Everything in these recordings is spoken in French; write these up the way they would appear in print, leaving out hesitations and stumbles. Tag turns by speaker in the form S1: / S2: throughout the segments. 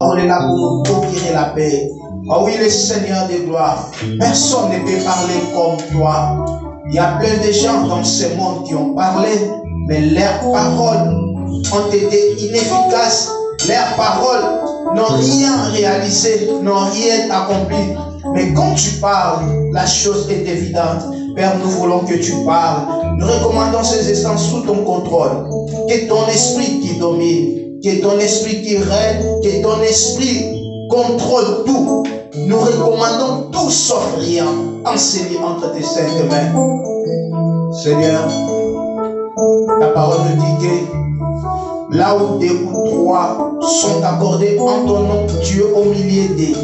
S1: On est là pour nous procurer la paix. Oh oui, le Seigneur de gloire. Personne ne peut parler comme toi. Il y a plein de gens dans ce monde qui ont parlé, mais leurs paroles ont été inefficaces. Leurs paroles n'ont rien réalisé, n'ont rien accompli. Mais quand tu parles, la chose est évidente. Père, nous voulons que tu parles. Nous recommandons ces instants sous ton contrôle. Que ton esprit qui domine, que ton esprit qui règne, que ton esprit contrôle tout. Nous recommandons tout sauf rien. Enseigne entre tes saintes mains. Seigneur, ta parole nous dit que là où 2 ou 3 sont accordés en ton nom, tu es au milieu d'eux.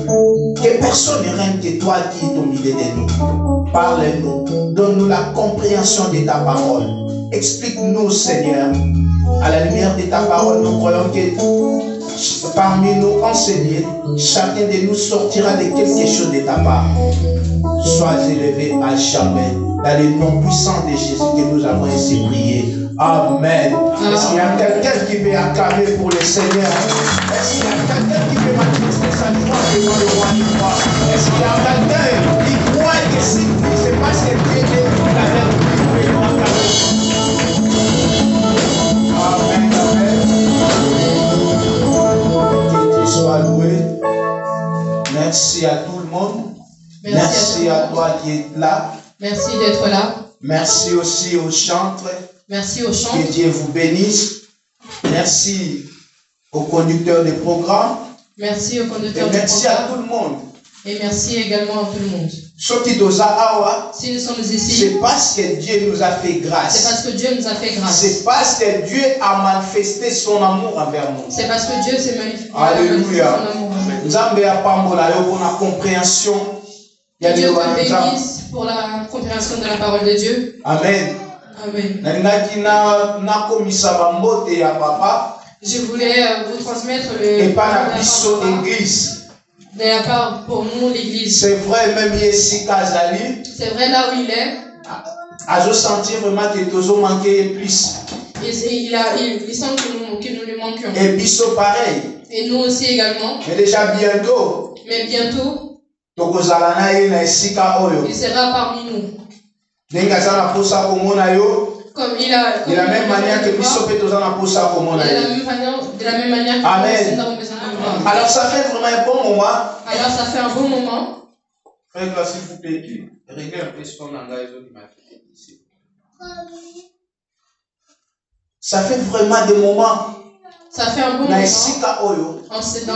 S1: Que personne ne règne que toi qui es au milieu de nous. Parle-nous, donne-nous la compréhension de ta parole. Explique-nous, Seigneur, à la lumière de ta parole, nous croyons que parmi nous enseignés, chacun de nous sortira de quelque chose de ta part. Sois élevé à jamais, dans le nom puissant de Jésus que nous avons ainsi prié. Amen. Est-ce qu'il y a quelqu'un qui veut acclamer pour le Seigneur? Est-ce qu'il y a quelqu'un qui veut manifester sa joie devant le roi du roi? Est-ce qu'il y a quelqu'un qui croit que si c'est pas ce que Dieu est, la vérité peut acclamer? Amen, amen. Que Dieu soit loué. Merci à tout le monde. Merci à toi qui es là.
S2: Merci d'être là.
S1: Merci aussi aux chantres.
S2: Merci aux chantres.
S1: Que Dieu vous bénisse. Merci aux conducteurs des programmes.
S2: Merci aux conducteurs des programmes.
S1: Merci à tout le monde.
S2: Et merci également à tout le monde. Si nous sommes ici,
S1: c'est parce que Dieu nous a fait grâce.
S2: C'est parce que Dieu nous a fait grâce.
S1: C'est parce que Dieu a manifesté son amour envers nous.
S2: C'est parce que Dieu s'est manifesté son
S1: Alléluia.
S2: amour
S1: Pour la compréhension.
S2: Que Dieu te bénisse pour la compréhension de la parole de Dieu.
S1: Amen.
S2: Amen. Je voulais vous transmettre le de la part pour nous l'église.
S1: C'est vrai, même ici Kazali.
S2: C'est vrai là où il est.
S1: Je sens vraiment que nous manquons plus.
S2: Il sent que nous lui manquions.
S1: Et biso pareil.
S2: Et nous aussi également.
S1: Mais déjà bientôt.
S2: Mais bientôt.
S1: Il
S2: sera parmi nous. Comme il a.
S1: De la même manière que biso peut nous en poser comme on a.
S2: De la même manière que
S1: Amen. Alors ça fait vraiment un bon moment.
S2: Alors ça fait un bon moment.
S1: Frère, s'il vous plaît, réglez un peu ce qu'on a ici. Ça fait vraiment des moments.
S2: Ça fait un bon moment. Dans cette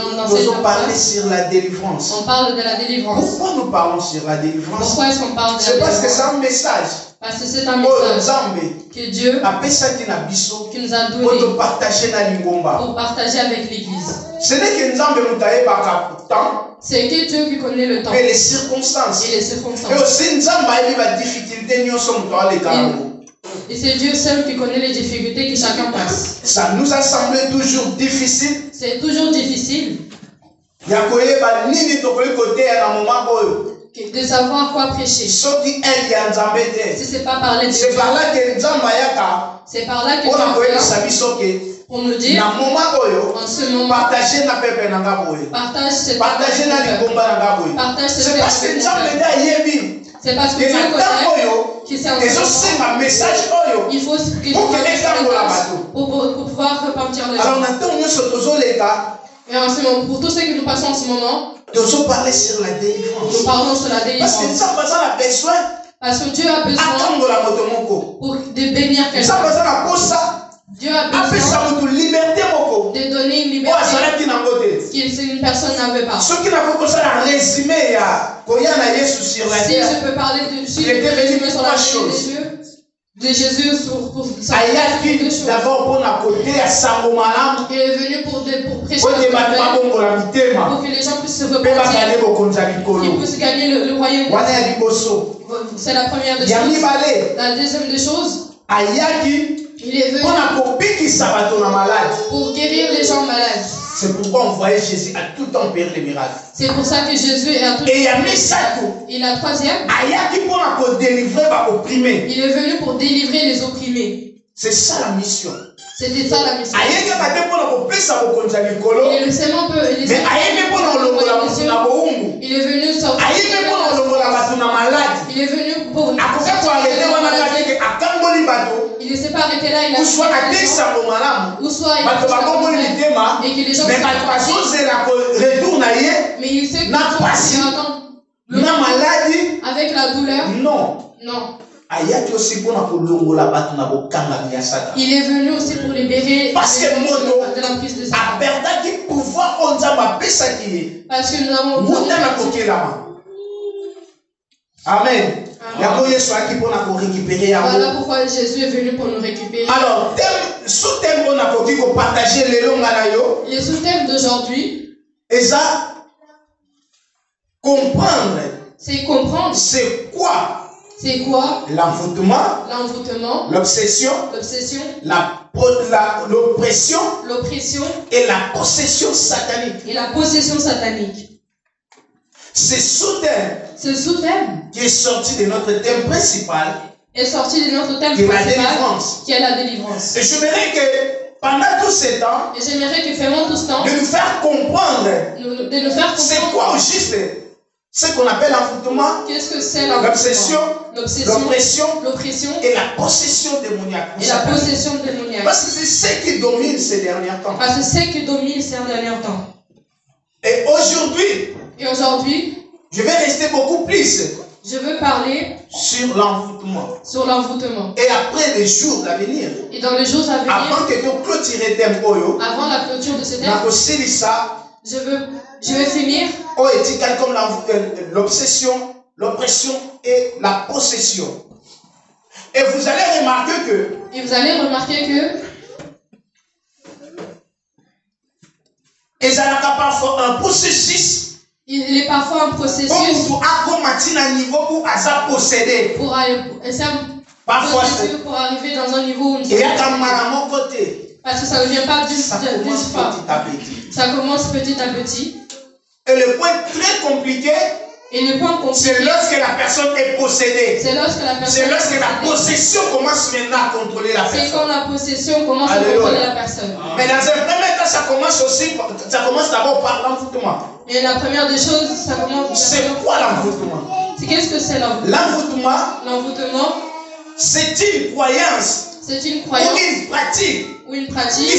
S1: parler sur la délivrance.
S2: On parle de la délivrance.
S1: Pourquoi nous parlons sur la délivrance?
S2: Pourquoi est-ce qu'on parle de la délivrance?
S1: C'est parce que c'est un message.
S2: Parce que c'est un message que Dieu qui nous a donné pour partager avec l'église.
S1: Ce n'est que
S2: c'est que Dieu qui connaît le temps
S1: et les circonstances.
S2: Et aussi et c'est Dieu seul qui connaît les difficultés que chacun passe.
S1: Ça nous a semblé toujours difficile.
S2: C'est toujours difficile de savoir quoi prêcher. Si c'est pas parler de Dieu.
S1: C'est par là que Dieu vient
S2: pour nous dire en ce moment partage cette c'est parce que Dieu connaît qui s'est en
S1: message
S2: il faut que pour pouvoir repentir les gens.
S1: Alors
S2: et en ce moment, pour tous ceux que nous passons en ce moment,
S1: nous parlons sur la délivrance.
S2: Nous parlons sur la délivrance. Parce que Dieu a besoin pour de bénir quelqu'un. Dieu a besoin de donner une liberté qu'une personne n'avait pas. Si je peux parler de sur la vie de Jésus pour
S1: d'abord pour
S2: il est venu pour prêcher pour que les gens puissent se repentir, qu'ils puissent gagner le royaume. C'est la première des choses. La deuxième des choses, il est venu pour guérir les gens malades.
S1: C'est pourquoi on voyait Jésus à tout temps opérer les miracles.
S2: C'est pour ça que Jésus est à tout temps. Et la troisième, il est venu pour délivrer les opprimés.
S1: C'est ça la mission.
S2: C'était ça la mission.
S1: Il est
S2: le seulement peut,
S1: mais
S3: Il ne s'est pas arrêté là, il a
S2: ou soit à des samomalamu,
S3: ou soit il
S2: a
S3: a
S2: et que les gens
S3: mais il sait que
S2: la maladie
S3: avec la douleur.
S2: Non.
S3: Non.
S2: Il
S3: est venu aussi pour libérer
S2: parce que
S3: de la prise de Satan. Parce que nous avons
S2: Amen.
S3: Voilà pourquoi Jésus est venu pour nous récupérer.
S2: Alors,
S3: les sous-thèmes d'aujourd'hui,
S2: comprendre.
S3: C'est comprendre.
S2: C'est quoi?
S3: C'est quoi?
S2: L'envoûtement.
S3: L'envoûtement.
S2: L'obsession.
S3: L'obsession.
S2: L'oppression.
S3: L'oppression.
S2: Et la possession satanique.
S3: Et la possession satanique.
S2: Ce sous-thème
S3: qui
S2: est sorti de notre thème principal
S3: est sorti de notre thème
S2: principal
S3: qui est la délivrance.
S2: Et j'aimerais que pendant tout ce temps,
S3: de
S2: nous faire comprendre c'est quoi au juste ce qu'on appelle l'envoûtement,
S3: qu'est-ce que c'est
S2: l'obsession,
S3: l'oppression
S2: et la possession démoniaque. Parce que c'est ce qui domine ces derniers temps. Et aujourd'hui, je vais rester beaucoup plus.
S3: Je veux parler
S2: sur l'envoûtement. Et après les jours à venir.
S3: Et dans les jours à venir.
S2: Avant que tu clôtures thème
S3: avant la clôture de ce thème. Je vais finir.
S2: Comme l'obsession, l'oppression et la possession. Et vous allez remarquer que. Et ça n'a parfois un processus.
S3: Il est parfois un processus
S2: pour arriver
S3: dans un niveau où parce que ça ne vient pas d'une fois. Ça commence petit à petit.
S2: Et le point très compliqué, c'est lorsque la personne est possédée. C'est lorsque la possession commence maintenant à contrôler la personne.
S3: C'est quand la possession commence à contrôler la personne.
S2: Mais dans un premier temps, ça commence d'abord par l'envoûtement.
S3: Et la première des choses, ça commence.
S2: C'est quoi l'envoûtement?
S3: Qu'est-ce que c'est
S2: l'envoûtement?
S3: L'envoûtement,
S2: c'est une croyance.
S3: Ou une pratique
S2: qui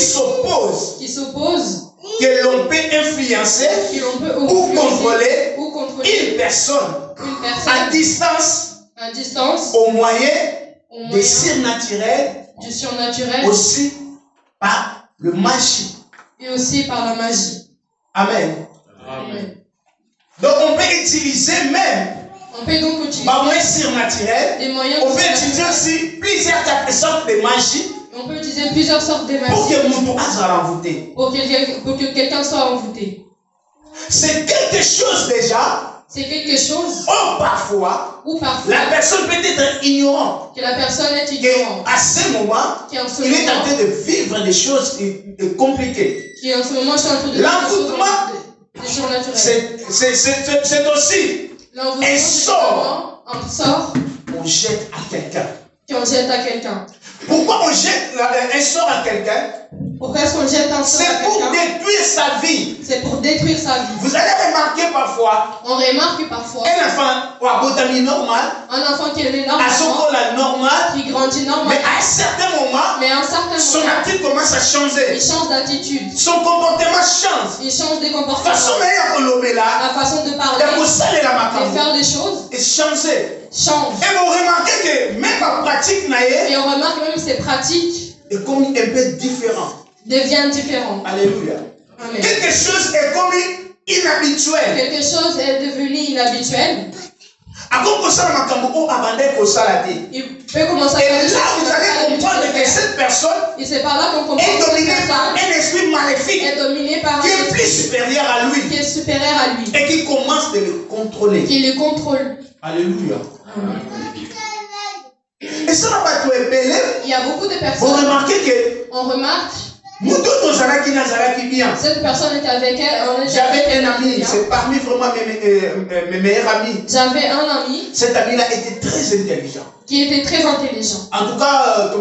S2: s'oppose. Que l'on peut influencer
S3: ou
S2: contrôler une personne à distance au moyen du surnaturel, aussi par le magie.
S3: Et aussi par la magie.
S2: Amen. Donc on peut utiliser même par moyen surnaturel, on peut utiliser aussi plusieurs sortes de magie.
S3: On peut utiliser plusieurs sortes de magie pour que quelqu'un soit envoûté.
S2: C'est quelque chose déjà. Ou parfois, la personne peut être ignorante.
S3: Que la personne est ignorante.
S2: À ce moment, il est en train de vivre des choses compliquées.
S3: Qui en ce moment est en train de
S2: l'envoûtement, c'est aussi un sort qu'on jette à quelqu'un. Pourquoi on jette un sort à quelqu'un?
S3: Pourquoi est-ce qu'on jette un sort à quelqu'un?
S2: C'est pour détruire sa vie.
S3: C'est pour détruire sa vie.
S2: Vous allez remarquer parfois.
S3: On remarque parfois.
S2: Un enfant
S3: un enfant qui est né normal. Qui grandit normalement.
S2: Mais à un certain moment. Son attitude commence à changer.
S3: Il change d'attitude.
S2: Son comportement change.
S3: Il change des comportements.
S2: La
S3: façon de parler. De faire des choses.
S2: Et changer.
S3: Change.
S2: Et vous remarquez que même la pratique
S3: et on remarque même ces pratiques
S2: est comme un peu différent.
S3: Deviennent différentes.
S2: Alléluia.
S3: Amen.
S2: Quelque chose est comme inhabituel.
S3: Quelque chose est devenu inhabituel.
S2: Il peut commencer à faire des choses. Et là, vous allez comprendre que cette personne est dominée par un esprit maléfique qui est plus supérieur à lui. Et qui commence de le contrôler.
S3: Qui le contrôle.
S2: Alléluia. Et ça n'a pas été belé.
S3: Il y a beaucoup de personnes.
S2: Vous remarquez que.
S3: On remarque.
S2: Cette
S3: personne était avec elle.
S2: J'avais un ami, c'est parmi vraiment mes meilleurs amis.
S3: J'avais un ami.
S2: Cet ami-là était très intelligent.
S3: Qui était très intelligent.
S2: En tout cas,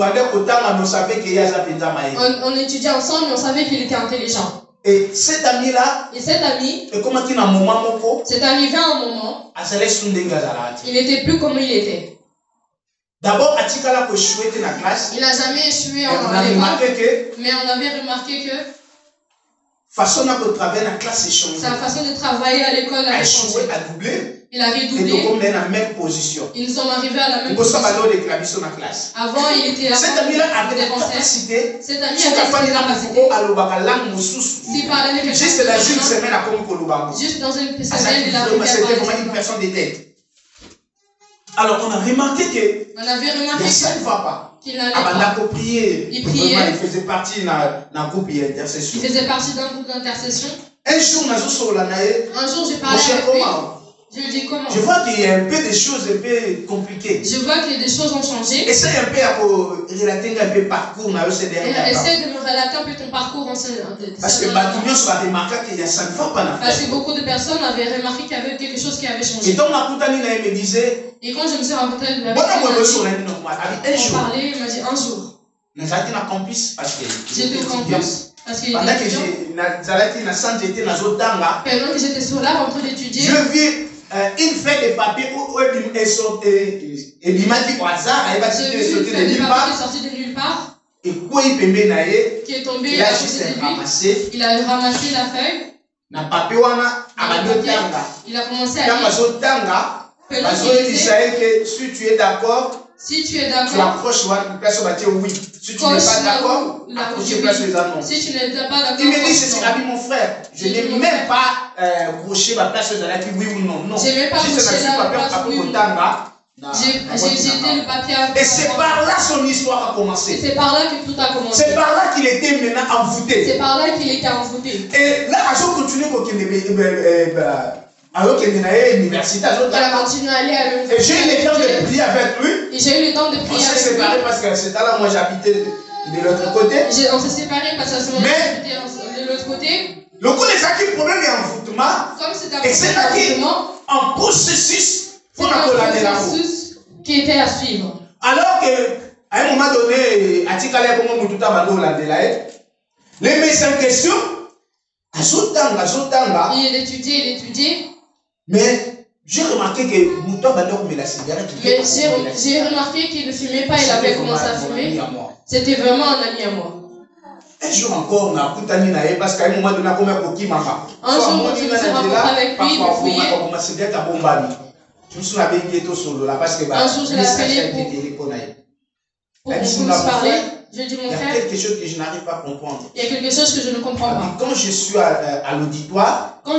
S3: on étudiait ensemble, mais on savait qu'il était intelligent.
S2: Et cet ami-là,
S3: cet ami
S2: c'est
S3: arrivé à un moment, il n'était plus comme il était.
S1: D'abord, Atikala ko échoué dans la classe.
S3: Il n'a jamais échoué en l'école. Mais on avait remarqué que
S1: façon de travailler dans la classe échangée.
S3: Sa façon de travailler à l'école a
S1: échoué, a doublé.
S3: Il avait doublé.
S1: Et donc, on est dans la même position.
S3: Ils sont arrivés à la même position. Avant, il était
S1: cet ami-là avait la capacité.
S3: Cet ami avait la capacité. S'il parlait quelque chose,
S1: juste dans une semaine, à comme
S3: juste dans une semaine, il a réussi à
S1: c'était vraiment une personne de tête. Alors, on a remarqué que ça ne va pas.
S3: Qu'il n'allait pas.
S1: Il priait. Il faisait partie d'un groupe d'intercession.
S3: Il faisait partie d'un groupe d'intercession.
S1: Un jour,
S3: j'ai parlé avec lui. Je lui dis comment.
S1: Je vois qu'il y a un peu des choses un peu compliquées.
S3: Je vois que des choses ont changé.
S1: Essaye un peu à relater un peu parcours dans ce dernier temps.
S3: Essaye de me relater un peu ton parcours en ce
S1: parce que Batimion soit remarqué qu'il y a 5 fois pas
S3: parce que beaucoup de personnes avaient remarqué qu'il y avait quelque chose qui avait changé.
S1: Et donc Makutani me disait.
S3: Et quand je me suis rencontrée avec lui,
S1: on parlait
S3: il m'a dit un jour.
S1: J'étais au campus parce que
S3: j'étais au campus. Parce qu'il
S1: pendant que
S3: j'étais sur l'art en train d'étudier.
S1: Je vis une feuille de papier où est sorti et il m'a dit au hasard, elle va sortir
S3: de nulle part.
S1: Et quoi il peut
S3: qui est tombé
S1: il a juste ramassé.
S3: Il a ramassé la feuille.
S1: Na papier wana
S3: il a commencé à lire.
S1: Si tu es d'accord, tu approches place oui. Si tu n'es pas d'accord, approche place les annonces.
S3: Si tu n'es pas d'accord,
S1: il me dit c'est mon frère. Je n'ai même pas accroché ma place aux annonces oui ou non. Non.
S3: Je n'ai même pas accroché la place oui ou non. J'ai jeté le papier.
S1: Et c'est par là son histoire a commencé.
S3: C'est par là que tout a commencé.
S1: C'est par là qu'il était maintenant envoûté.
S3: C'est par là qu'il était envoûté.
S1: Et là, à continuer alors qu'il est à l'université,
S3: il a continué à aller à l'université.
S1: Et j'ai eu le temps de prier avec lui.
S3: Et j'ai eu le temps de prier avec lui.
S1: On s'est séparés parce que c'était là, moi j'habitais de l'autre côté.
S3: On s'est séparés parce qu'à ce moment-là, j'habitais de l'autre côté.
S1: Le coup des acquis, le problème est envoûtement.
S3: Comme c'est
S1: et c'est là un processus
S3: qui était à suivre.
S1: Alors qu'à un moment donné, à Tikale, comme tout à l'heure, les médecins en question,
S3: il étudiait.
S1: Mais j'ai remarqué que Mouton Bandor met la cigarette.
S3: Mais j'ai remarqué qu'il ne fumait pas, il avait commencé à fumer. C'était vraiment un ami à moi.
S1: Un jour encore, on a Koutani Naé parce qu'à un moment donné, on a Koki Mama.
S3: Un jour, je me suis rencontré avec lui, il fouillait.
S1: Je me suis appelé solo là parce que
S3: un jour, je l'ai appelé pour qu'on puisse parler. Je dis mon frère,
S1: il y a quelque chose que je n'arrive pas à comprendre.
S3: Il y a quelque chose que je ne comprends pas.
S1: Quand je suis à l'auditoire, dans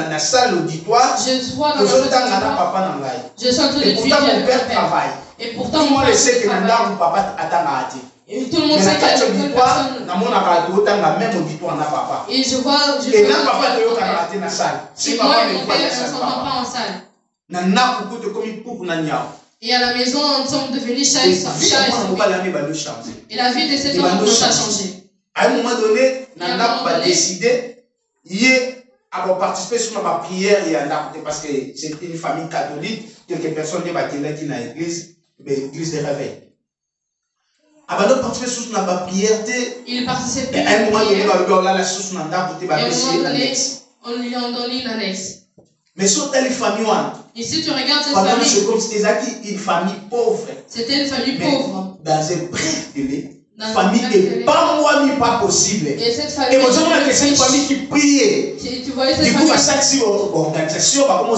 S1: la salle auditoire,
S3: je vois dans
S1: papa
S3: je suis en train d'étudier
S1: mon père travaille.
S3: Et pourtant,
S1: tout le monde sait que mon papa attend.
S3: Et tout le monde sait qu'il y a une personne.
S1: Même auditoire n'a papa.
S3: Et je vois
S1: et là, papa doit rater dans la salle.
S3: Si papa ne s'entend pas en salle. Et à la maison, nous sommes devenus chats et souris. Et la vie de cet homme a changé.
S1: À un moment donné, Nana a décidé de participer sur ma prière parce que c'était une famille catholique. Quelques personnes qui sont dans l'église de réveil. Avant de participer sur ma prière,
S3: il participait
S1: à un moment donné,
S3: on lui a donné une annexe.
S1: Mais sur telle famille,
S3: et si tu regardes cette famille,
S1: c'était une famille pauvre.
S3: C'était une famille pauvre.
S1: Dans un bref délai, famille n'est pas moi ni pas possible.
S3: Et cette famille,
S1: c'est une famille qui priait.
S3: Tu voyais cette famille.
S1: Du coup, à chaque organisation, donc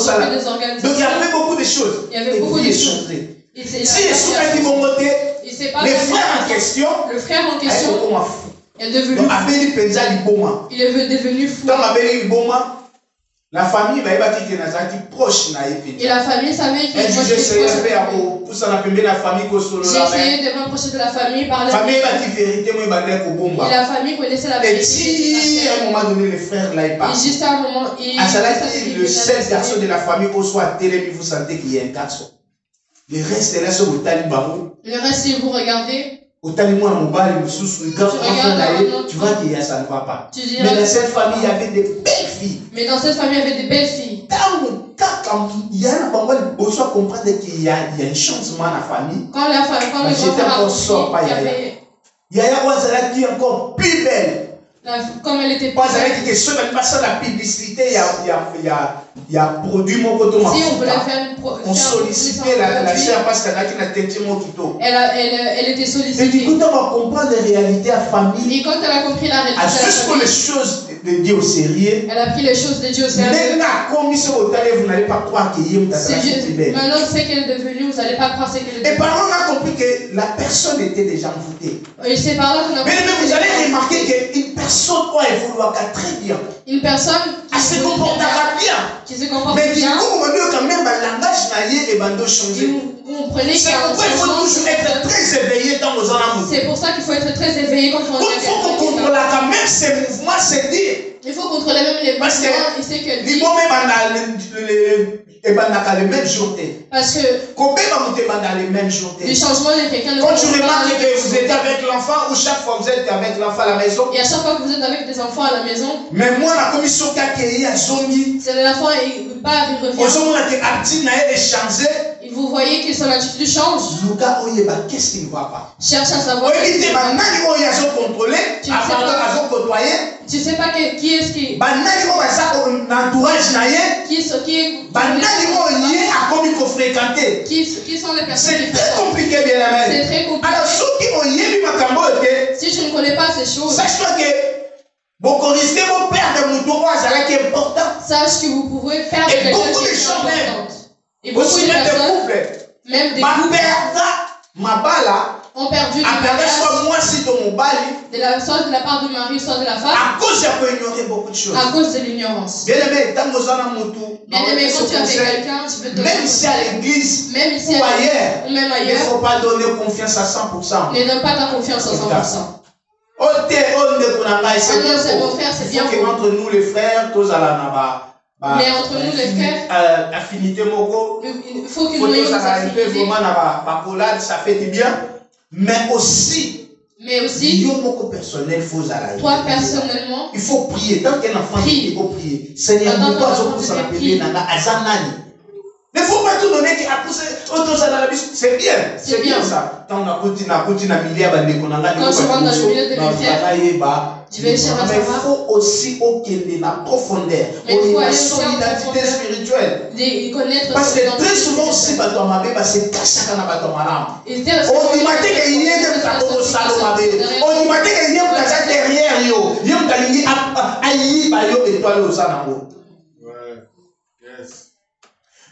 S1: il y avait beaucoup de choses.
S3: Il y avait beaucoup de choses.
S1: Si je suis un qui vont voter, le frère en question
S3: est devenu fou.
S1: La famille va être proche.
S3: Et la famille savait qu'il était proche. J'ai essayé de m'approcher de la famille par la famille. Et la famille connaissait la vérité.
S1: Et si à un moment donné, le frère là, il part.
S3: Et juste à un moment,
S1: le seul garçon de la famille, au soit télé, vous sentez qu'il y a un garçon. Le reste est là sur le talibamou.
S3: Le reste, si vous regardez.
S1: Au talibamou, tu vois qu'il y a ça ne va pas. Mais dans cette famille, il y avait des belles filles.
S3: Mais dans cette famille, il y avait des belles filles.
S1: Il y a un moment où il faut comprendre qu'il y a un changement dans la famille.
S3: Quand le
S1: j'étais encore sort, pas Yaya. Yaya Ouazala qui est encore plus belle.
S3: Comme elle était
S2: pas avec que ceux qui passent la publicité, il y a produit mon côté.
S3: Si on voulait faire
S2: on sollicitait la chair parce qu'elle a été mon tuto.
S3: Elle était sollicitée.
S2: Et du coup, on va comprendre les réalités à famille.
S3: Et quand elle a compris la réalité,
S2: elle juste pour les choses de Dieu au sérieux.
S3: Elle a pris les choses de Dieu au sérieux.
S2: Vous n'allez pas croire qu'il y a
S3: maintenant, ce qu'elle est devenue, vous n'allez pas croire ce qu'elle est devenue.
S2: Et par là, on a compris que la personne était déjà envoûtée.
S3: Et c'est par là qu'on a compris.
S2: Mais vous allez remarquer qu'une personne doit évoluer très bien.
S3: Une personne
S2: qui se comporte bien.
S3: Qui se comporte
S2: bien. Mais
S3: bien.
S2: du coup, on dit quand même le langage naïe et bando changer. C'est pourquoi il faut toujours être très éveillé dans nos âmes.
S3: C'est pour ça qu'il faut être très éveillé quand on regarde.
S2: Il faut qu'on contrôle quand même ces mouvements, c'est dire.
S3: Il faut contrôler même les mouvements et c'est que
S2: dire. Et les mêmes jours.
S3: Parce que
S2: les mêmes jours.
S3: Le changement de quelqu'un.
S2: Quand tu remarques que vous êtes avec l'enfant ou chaque fois vous êtes avec l'enfant à la maison.
S3: Et à chaque fois que vous êtes avec des enfants à la maison.
S2: Mais moi la commission qui a zongi.
S3: C'est la fois il part il revient. Vous voyez que son attitude change.
S2: Qu'est-ce qu'il ne va pas?
S3: Cherche à savoir. Tu sais pas qui est-ce qui. Qui sont les personnes qui font ça?
S2: C'est très compliqué, bien aimé.
S3: C'est très compliqué.
S2: Alors,
S3: si tu ne connais pas ces choses,
S2: sache-toi que vous risquez de perdre mon droit, c'est important.
S3: Sache que vous pouvez perdre
S2: et beaucoup de gens
S3: et beaucoup de personnes, même des couples, ont perdu de la soit de la part du mari, soit de la femme,
S2: à cause d'ignorer beaucoup de choses.
S3: À cause de l'ignorance.
S2: Bien aimé, quand
S3: tu es avec quelqu'un, tu peux te
S2: même si à l'église ou ailleurs, il ne faut pas donner confiance à 100%.
S3: Ne donne pas ta confiance à 100%.
S2: C'est
S3: mon frère, c'est bien.
S2: Entre nous les frères, tous à la
S3: mais entre nous les frères,
S2: affinité moko,
S3: il faut que nous ayons des affinités.
S2: Vraiment, ça fait du bien. Mais aussi, toi
S3: personnellement,
S2: il faut prier. Tant qu'un enfant, il faut prier. Seigneur, nous il ne faut pas tout donner qui a poussé autour de la bise. C'est bien. C'est bien ça. Quand on a continué à
S3: quand je rentre dans le milieu de mes frères, je vais chercher à savoir.
S2: Mais il faut aussi la profondeur, la solidarité spirituelle. Parce que très souvent aussi, c'est caché quand on a on dit qu'il y a des plateaux au salon. On dit qu'il y a des derrière yo. Il y a des étoiles au salon.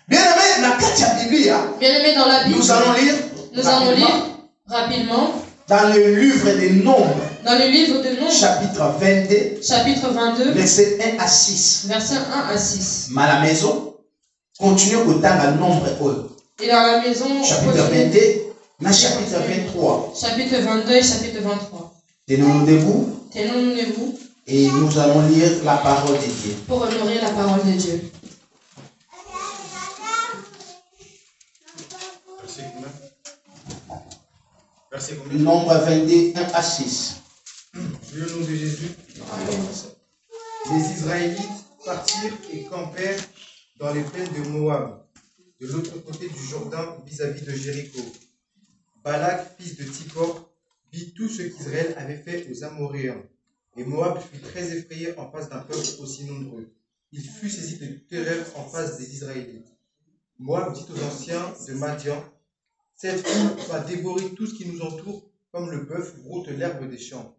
S3: Bien-aimé dans la Bible,
S2: nous allons lire
S3: rapidement
S2: dans le livre des Nombres.
S3: Dans le livre de Nombres,
S2: chapitre 22, verset 1 à 6.
S3: Verset 1 à 6.
S2: Mais à la maison, continuez au temps à Nombre.
S3: Et dans la maison,
S2: chapitre 22, dans chapitre 23.
S3: Chapitre 22 et chapitre 23.
S2: Tenons-nous debout.
S3: Tenons-nous debout.
S2: Et nous allons lire la parole de Dieu.
S3: Pour honorer la parole de Dieu.
S2: Nombre 22, 1 à 6.
S4: Le nom de Jésus. Les Israélites partirent et campèrent dans les plaines de Moab, de l'autre côté du Jourdain vis-à-vis de Jéricho. Balak, fils de Tsippor, vit tout ce qu'Israël avait fait aux Amoréens. Et Moab fut très effrayé en face d'un peuple aussi nombreux. Il fut saisi de terreur en face des Israélites. Moab dit aux anciens de Madian: cette foule va dévorer tout ce qui nous entoure, comme le bœuf broute l'herbe des champs.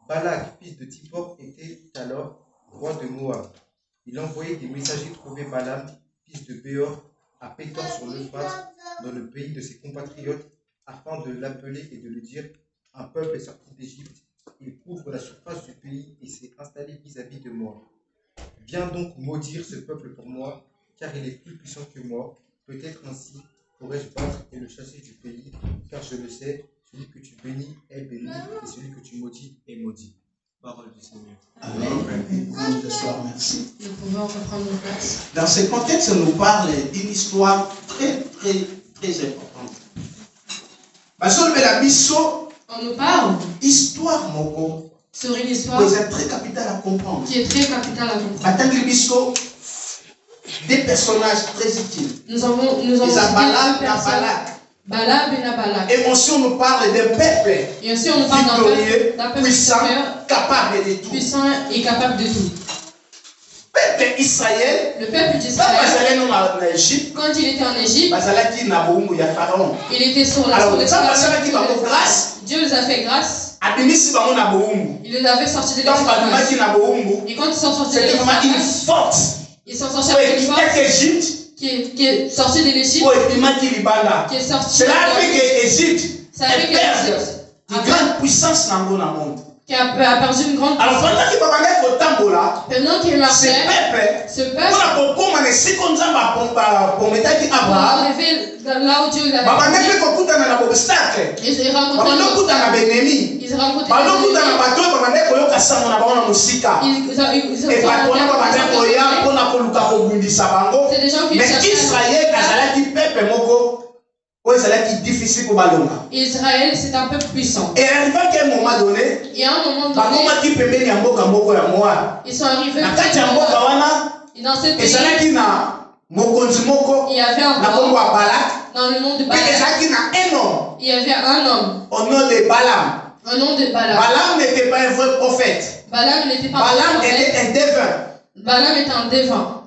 S4: Balak, fils de Tsippor, était alors roi de Moab. Il envoyait des messagers trouver Balaam, fils de Béor, à Pétor sur l'Euphrate, dans le pays de ses compatriotes, afin de l'appeler et de lui dire: un peuple est sorti d'Égypte, il couvre la surface du pays et s'est installé vis-à-vis de moi. Viens donc maudire ce peuple pour moi, car il est plus puissant que moi. Peut-être ainsi pourrais-je battre et le chasser du pays, car je le sais, celui que tu bénis est béni, et celui que tu maudis est maudit. Parole du Seigneur.
S2: Amen. Ce soir, merci.
S3: Nous pouvons reprendre nos places.
S2: Dans ce contexte, on nous parle d'une histoire très, très, très importante.
S3: On nous parle
S2: histoire moko
S3: sur une histoire
S2: très capitale à comprendre.
S3: Qui est très capitale à comprendre.
S2: Des personnages très utiles.
S3: Nous avons
S2: Balak.
S1: Et aussi on nous parle d'un peuple victorieux, puissant, capable de tout.
S3: Puissant et capable de tout.
S1: Israël,
S3: le peuple d'Israël, quand il était en Égypte, il était sur la grâce. Dieu les a fait grâce. Il les avait sortis de l'esclavage. Et quand ils sont sortis de l'esclavage, ils sont sortis avec une force qui est sorti de l'Égypte, qui est sorti de l'Égypte. Ça fait que l'Égypte,
S1: une grande puissance dans le monde.
S3: Qui a perdu une grande puissance. Pendant qu'il marchait, ce peuple, pour arriver là où Dieu l'avait mis, ils rencontraient des gens qui
S1: difficile pour Balonga.
S3: Israël, c'est un peuple puissant.
S1: Et arrivé à un moment donné,
S3: ils sont arrivés dans cette pays. Il y avait un roi dans le nom de Balaam. Il y avait un homme
S1: au nom de Balaam.
S3: Au nom de Balaam.
S1: Balaam n'était pas un vrai prophète.
S3: Balaam n'était pas
S1: Balaam était un devin.
S3: Balaam était un devin.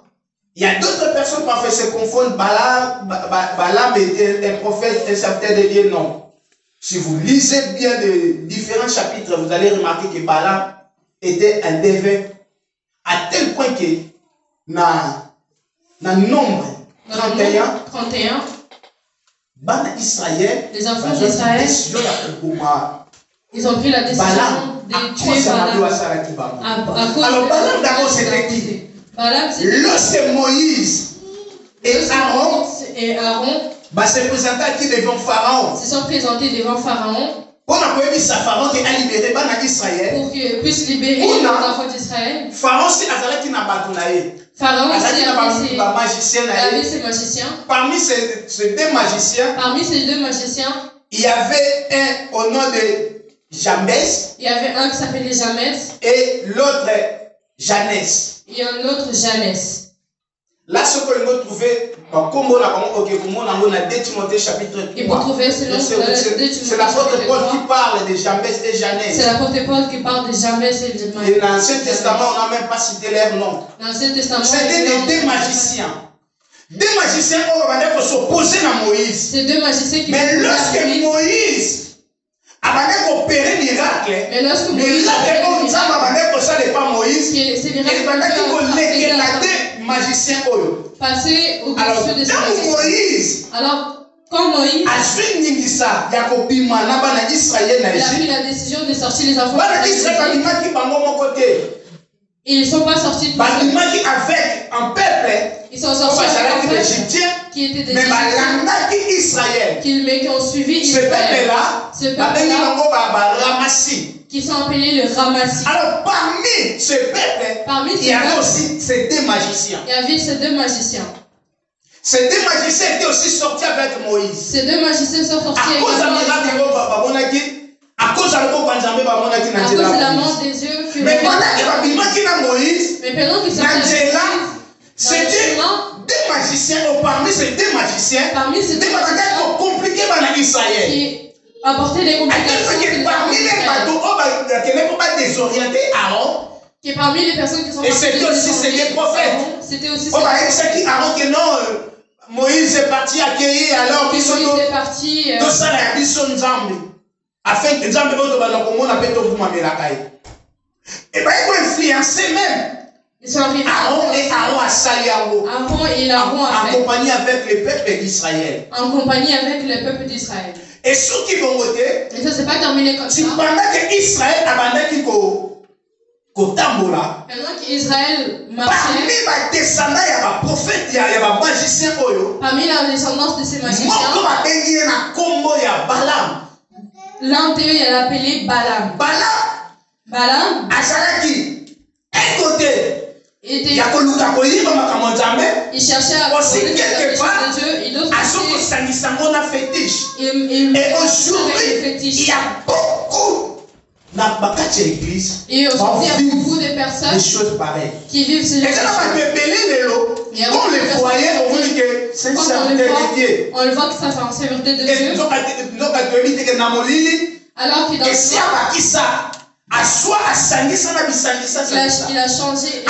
S1: Il y a d'autres personnes qui parfois se confondent. Balaam était un prophète, un serviteur de Dieu. Non. Si vous lisez bien de différents chapitres, vous allez remarquer que Balaam était un devin à tel point que dans le nombre 31,
S3: les enfants d'Israël, ils ont pris la décision de tuer Balaam.
S1: Alors Balaam d'abord c'était qui? Lorsque Moïse et Aaron se présentaient devant Pharaon,
S3: se sont présentés devant Pharaon
S1: pour qu'il
S3: puisse libérer les enfants d'Israël.
S1: Pharaon c'est Azalaki na batunaye.
S3: Pharaon
S1: avait ses magiciens. Parmi ces deux magiciens, il y avait un au nom de Jambès.
S3: Il y avait un qui s'appelait Jambès.
S1: Et l'autre Janès.
S3: Et un autre Janès.
S1: Là, ce que nous trouvons,
S3: et pour trouver ce nom,
S1: c'est l'apôtre Paul qui parle de Jambès et Janès.
S3: C'est l'apôtre Paul qui parle de Jambès et de Janès.
S1: Et dans l'Ancien Testament, on n'a même pas cité leur nom. C'était des magiciens. Deux magiciens qui s'opposaient à Moïse.
S3: C'est deux magiciens qui
S1: mais lorsque Moïse a opéré miracle,
S3: passer au-dessus de ces
S1: Moïse.
S3: Alors, quand Moïse
S1: a
S3: pris la décision de sortir les enfants d'Israël, ils ne sont pas sortis tous
S1: avec un peuple.
S3: Ils sont sortis avec un peuple qui était des
S1: Israël.
S3: Qui ont suivi
S1: ce peuple-là,
S3: qui sont appelés le Ramassi.
S1: Alors parmi ce peuple, il y avait aussi ces deux magiciens.
S3: Il y avait ces deux magiciens.
S1: Ces deux magiciens étaient aussi sortis avec Moïse.
S3: Ces deux magiciens sont sortis avec Moïse.
S1: À cause
S3: de la mort des yeux.
S1: Mais pendant Moïse, c'était deux magiciens, parmi ces deux magiciens, qui compliqué dans Israël.
S3: Qui apportaient des complications.
S1: Parmi les bateaux, qui ne peut pas désorienter Aaron.
S3: Qui parmi les personnes qui sont
S1: et c'était aussi des prophètes.
S3: C'était aussi
S1: qui Aaron que non, Moïse est parti accueillir alors
S3: Moïse est parti.
S1: Afin que Nzambe et bien, il faut influencer même. Aaron et Aaron en compagnie avec le peuple d'Israël.
S3: En compagnie avec le peuple d'Israël.
S1: Et ceux qui vont voter,
S3: et ça, c'est pas terminé comme ça.
S1: Pendant que Israël a bandé
S3: pendant qu'Israël marchait, parmi la descendance de ces magiciens, l'un d'eux, il a appelé Balaam. Balaam,
S1: un côté, il
S3: cherchait à
S1: connaître quelque part
S3: de Dieu, et d'autre
S1: côté, et aujourd'hui, il y a beaucoup
S3: Et aujourd'hui, il y a beaucoup de personnes
S1: des choses pareilles.
S3: Qui vivent ce genre de choses.
S1: Quand le foyer, on dit que c'est une sainteté de Dieu.
S3: On le voit que ça fait en sainteté de Dieu. Alors qu'il est dans le il a changé.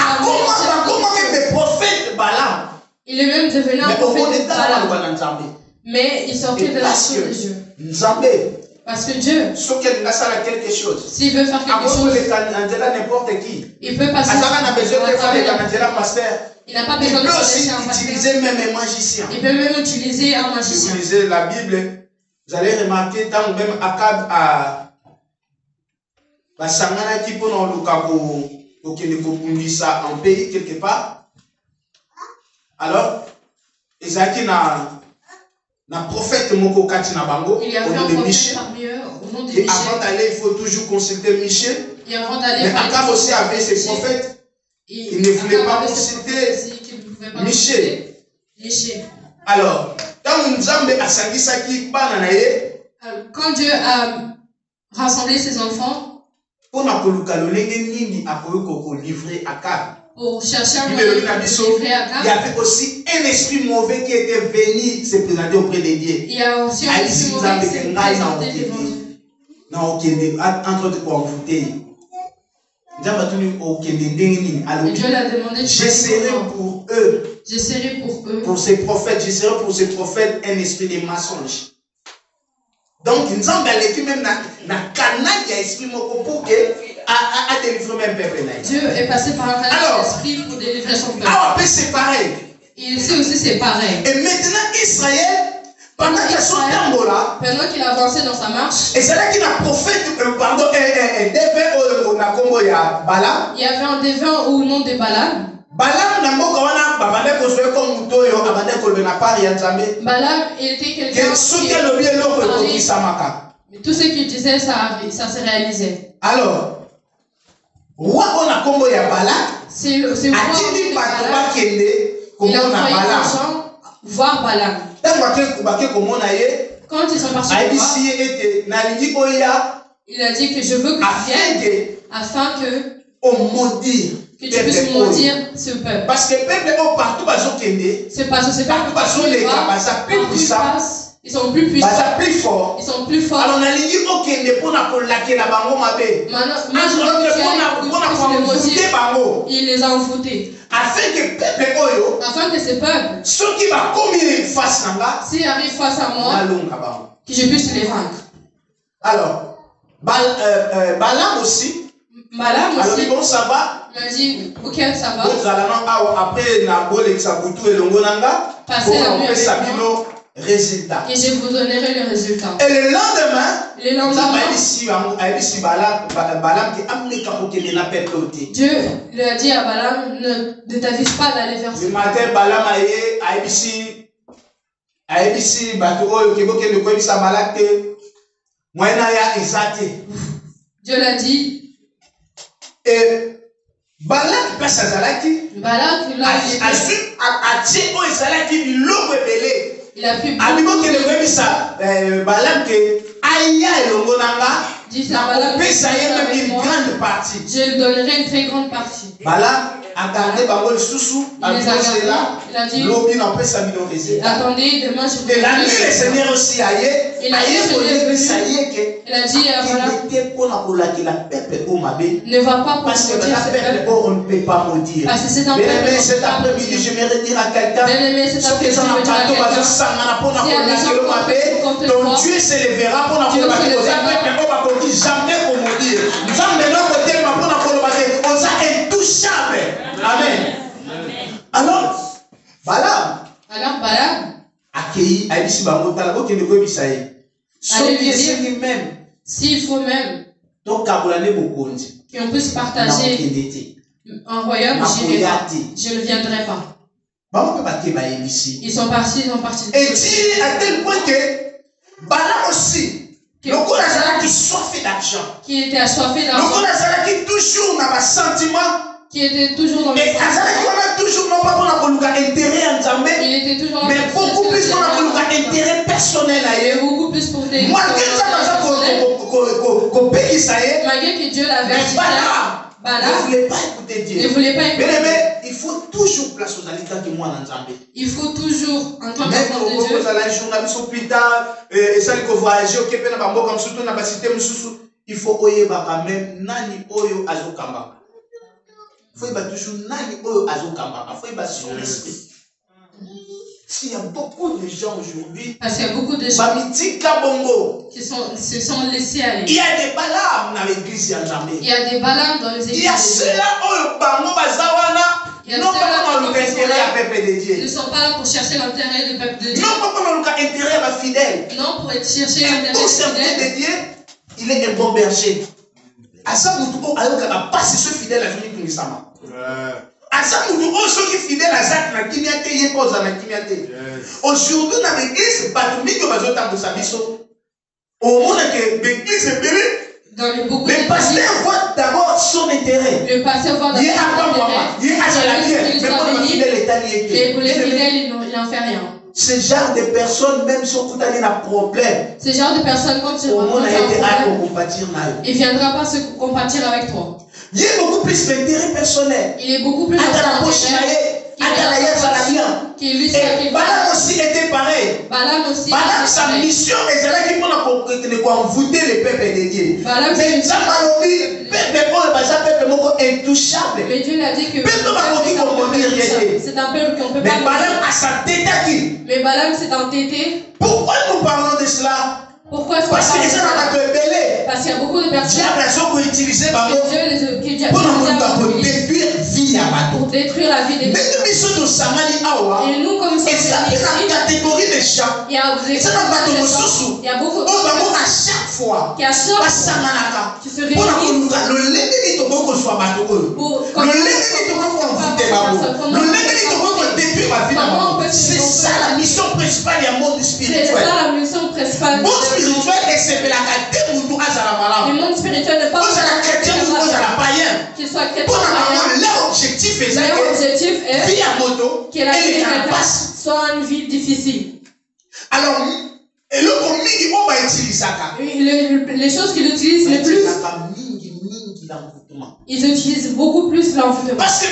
S3: Il est même devenu un prophète de Balaam. Mais il sortait de la chose de Dieu. Parce que Dieu, s'il veut faire quelque chose, il peut passer. Il n'a pas besoin de
S1: aussi utiliser même un magicien.
S3: Il peut même utiliser un magicien.
S1: Si vous lisez la Bible, vous allez remarquer tant même Akab a Basangana qui peut en pays quelque part. Alors, Isaac na prophète Moko Kati na bango,
S3: il y a un prophète parmi eux au nom de Michel.
S1: Et avant d'aller, il faut toujours consulter Michel.
S3: Et avant d'aller,
S1: mais Akab aussi avait ses prophètes. Il ne voulait pas consulter Michel. Alors,
S3: quand Dieu a rassemblé ses enfants pour chercher un moyen de livrer Akab,
S1: il y avait aussi un esprit mauvais qui était venu se présenter auprès de Dieu.
S3: Il y a aussi un esprit mauvais qui s'est présenté devant Dieu.
S1: Dieu l'a demandé, j'essaierai pour eux.
S3: J'essaierai pour eux.
S1: Pour ces prophètes, j'essaierai pour ces prophètes un esprit de mensonge. Donc, nous avons même na canal qui a esprit pour que à délivrer même peuple.
S3: Dieu est passé par un canal d'esprit pour délivrer son peuple.
S1: Alors, c'est pareil.
S3: Et ici aussi c'est pareil.
S1: Et maintenant Israël, pendant qu'il
S3: avançait dans sa marche,
S1: et c'est là qu'il a prophète, pardon, un devin au Nakombo ya Balaam.
S3: Il y avait un devin au nom de Balaam.
S1: Balaam
S3: il était quelqu'un qui mais tout ce qu'il disait, ça se réalisait.
S1: Alors, roi au Nakombo ya Balaam,
S3: c'est le roi de Balaam. Il a envoyé des gens voir Balaam. Quand ils sont partis voir, il a dit que je veux que tu viennes afin que tu puisses maudire ce peuple.
S1: Parce que le peuple partout
S3: c'est parce que ce peuple ils sont plus puissants.
S1: Plus forts.
S3: Ils sont plus forts.
S1: Alors on a dit ok
S3: il les a envoûtés.
S1: Afin que
S3: ce peuple,
S1: ceux qui va communiquer face à moi,
S3: s'ils arrivent face à moi, que je puisse les vaincre.
S1: Alors, Balaam aussi. Alors, bon, ça va.
S3: Il m'a dit, ok, ça va.
S1: Après, passer la nuit avec moi. Résultat.
S3: Et je vous donnerai le résultat.
S1: Et le lendemain, Dieu
S3: lui a dit à Balaam, ne t'avise pas d'aller vers ce.
S1: Le matin, Balaam
S3: Dieu l'a dit.
S1: Et Balak pesa zalaki.
S3: Balak
S1: a su il a pu Balaam que Aïa et Longonanga
S3: dit ça Balaam
S1: une grande partie.
S3: Je lui donnerai une très grande partie.
S1: Balaam a gardé Bangol Soussou à là.
S3: Il a dit
S1: l'objet n'a pas sa
S3: attendez, demain je vous
S1: et la nuit le Seigneur aussi aïe.
S3: Il a dit à Balaam ne va pas
S1: parce que la peuple on ne peut pas maudire.
S3: Parce que c'est un
S1: peuple cet après-midi je vais dire à quelqu'un ton Dieu se lèvera pour nous jamais pour maudire. Nous sommes maintenant côté pour on est intouchable. Amen. Alors Balaam accueilli a dit si bango tala ko kende ko bisaye. Même
S3: s'il faut même
S1: donc kabulane bokonzi
S3: qu'on puisse partager un royaume, je ne viendrai pas. Ils sont partis, ils ont parti.
S1: Et dit à tel point que Balaam aussi, le Korazala qui soifait d'argent,
S3: qui était assoiffé d'argent,
S1: le Korazala qui toujours n'a pas sentiment,
S3: qui était toujours dans le
S1: mais toujours non pas pour intérêt en Zambé,
S3: il était toujours
S1: mais beaucoup plus pour intérêt personnel.
S3: Beaucoup plus pour des
S1: moi, que ça
S3: malgré que Dieu l'avait averti,
S1: Balaam ne voulait pas écouter Dieu.
S3: Mais
S1: il faut toujours place aux alliés qui moi dans Zambé.
S3: Il faut toujours entendre
S1: la
S3: parole de Dieu.
S1: Il faut oyeba quand même nani oyo azokamba. Il faut yeba toujours nani oyo azokamba. Il faut yeba son esprit. S'il y a beaucoup de gens aujourd'hui,
S3: parce qu'il y a beaucoup de gens qui se sont laissés aller.
S1: Il y a des Balaam dans l'église Yanzamé.
S3: Il y a des Balaam dans les églises.
S1: Il y a ceux-là oyo bango bazawana. Non pas comme l'intérêt à peuple de Dieu.
S3: Ils ne sont pas là pour chercher l'intérêt du peuple de Dieu.
S1: Non pas comme l'intérêt à fidèle.
S3: Non pour chercher l'intérêt
S1: de Dieu. Il est un bon berger. À ça, vous avez pas si ce fidèle à venir pour les samans. À ça, vous avez ceux qui fidèles à Zach, la kimiate, il pose à la kimiate. Aujourd'hui, dans l'église, Batoumi, que vous avez sa mission. Au monde que l'église est belle. Le pasteur voit d'abord son intérêt.
S3: Le pasteur voit d'abord son intérêt.
S1: Il est à la pierre. Mais pour les fidèles,
S3: il n'en fait rien.
S1: Ce genre de personnes, même si on a un problème,
S3: ce genre de personnes, quand tu rencontres un problème, il ne viendra pas se compatir avec toi.
S1: Il y a beaucoup plus d'intérêt personnel.
S3: Il est beaucoup plus
S1: d'intérêt et Balaam aussi était pareil. Balaam, sa mission est de envoûter le peuple de Dieu. Mais ça m'a dit, peuple intouchable.
S3: Mais Dieu l'a dit que
S1: c'est
S3: un peuple qu'on peut pas.
S1: Mais Balaam a sa tête à qui?
S3: Mais Balaam s'est entêté.
S1: Pourquoi nous parlons de cela?
S3: Pourquoi est-ce qu'on
S1: parce qu'il
S3: y a beaucoup de personnes
S1: qui utilisent pour détruire
S3: la vie des gens. Et nous, comme ça,
S1: il y a une catégorie de gens.
S3: Il y a beaucoup de gens.
S1: À chaque fois,
S3: qui se réunissent
S1: c'est ça la mission principale du monde spirituel.
S3: C'est ça la mission principale.
S1: Le monde spirituel
S3: n'est pas
S1: chrétien ou païen.
S3: Qu'il soit chrétien ou païen.
S1: Leur objectif est
S3: que la vie soit une vie difficile.
S1: Alors,
S3: les choses qu'ils utilisent le plus, ils utilisent beaucoup plus l'envoûtement.
S1: Parce que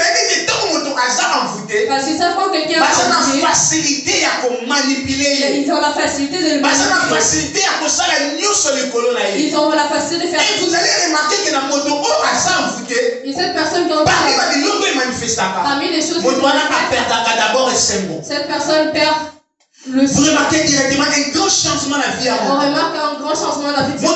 S3: ça quand quelqu'un
S1: a facilité à manipuler.
S3: Ils ont la facilité de le
S1: manipuler.
S3: Ils ont la facilité de faire.
S1: Et vous allez remarquer que dans moto
S3: et cette personne qui ont
S1: parmi les choses
S3: cette personne perd le.
S1: Vous remarquez directement un grand changement dans la vie.
S3: On remarque un grand changement dans la vie. Cette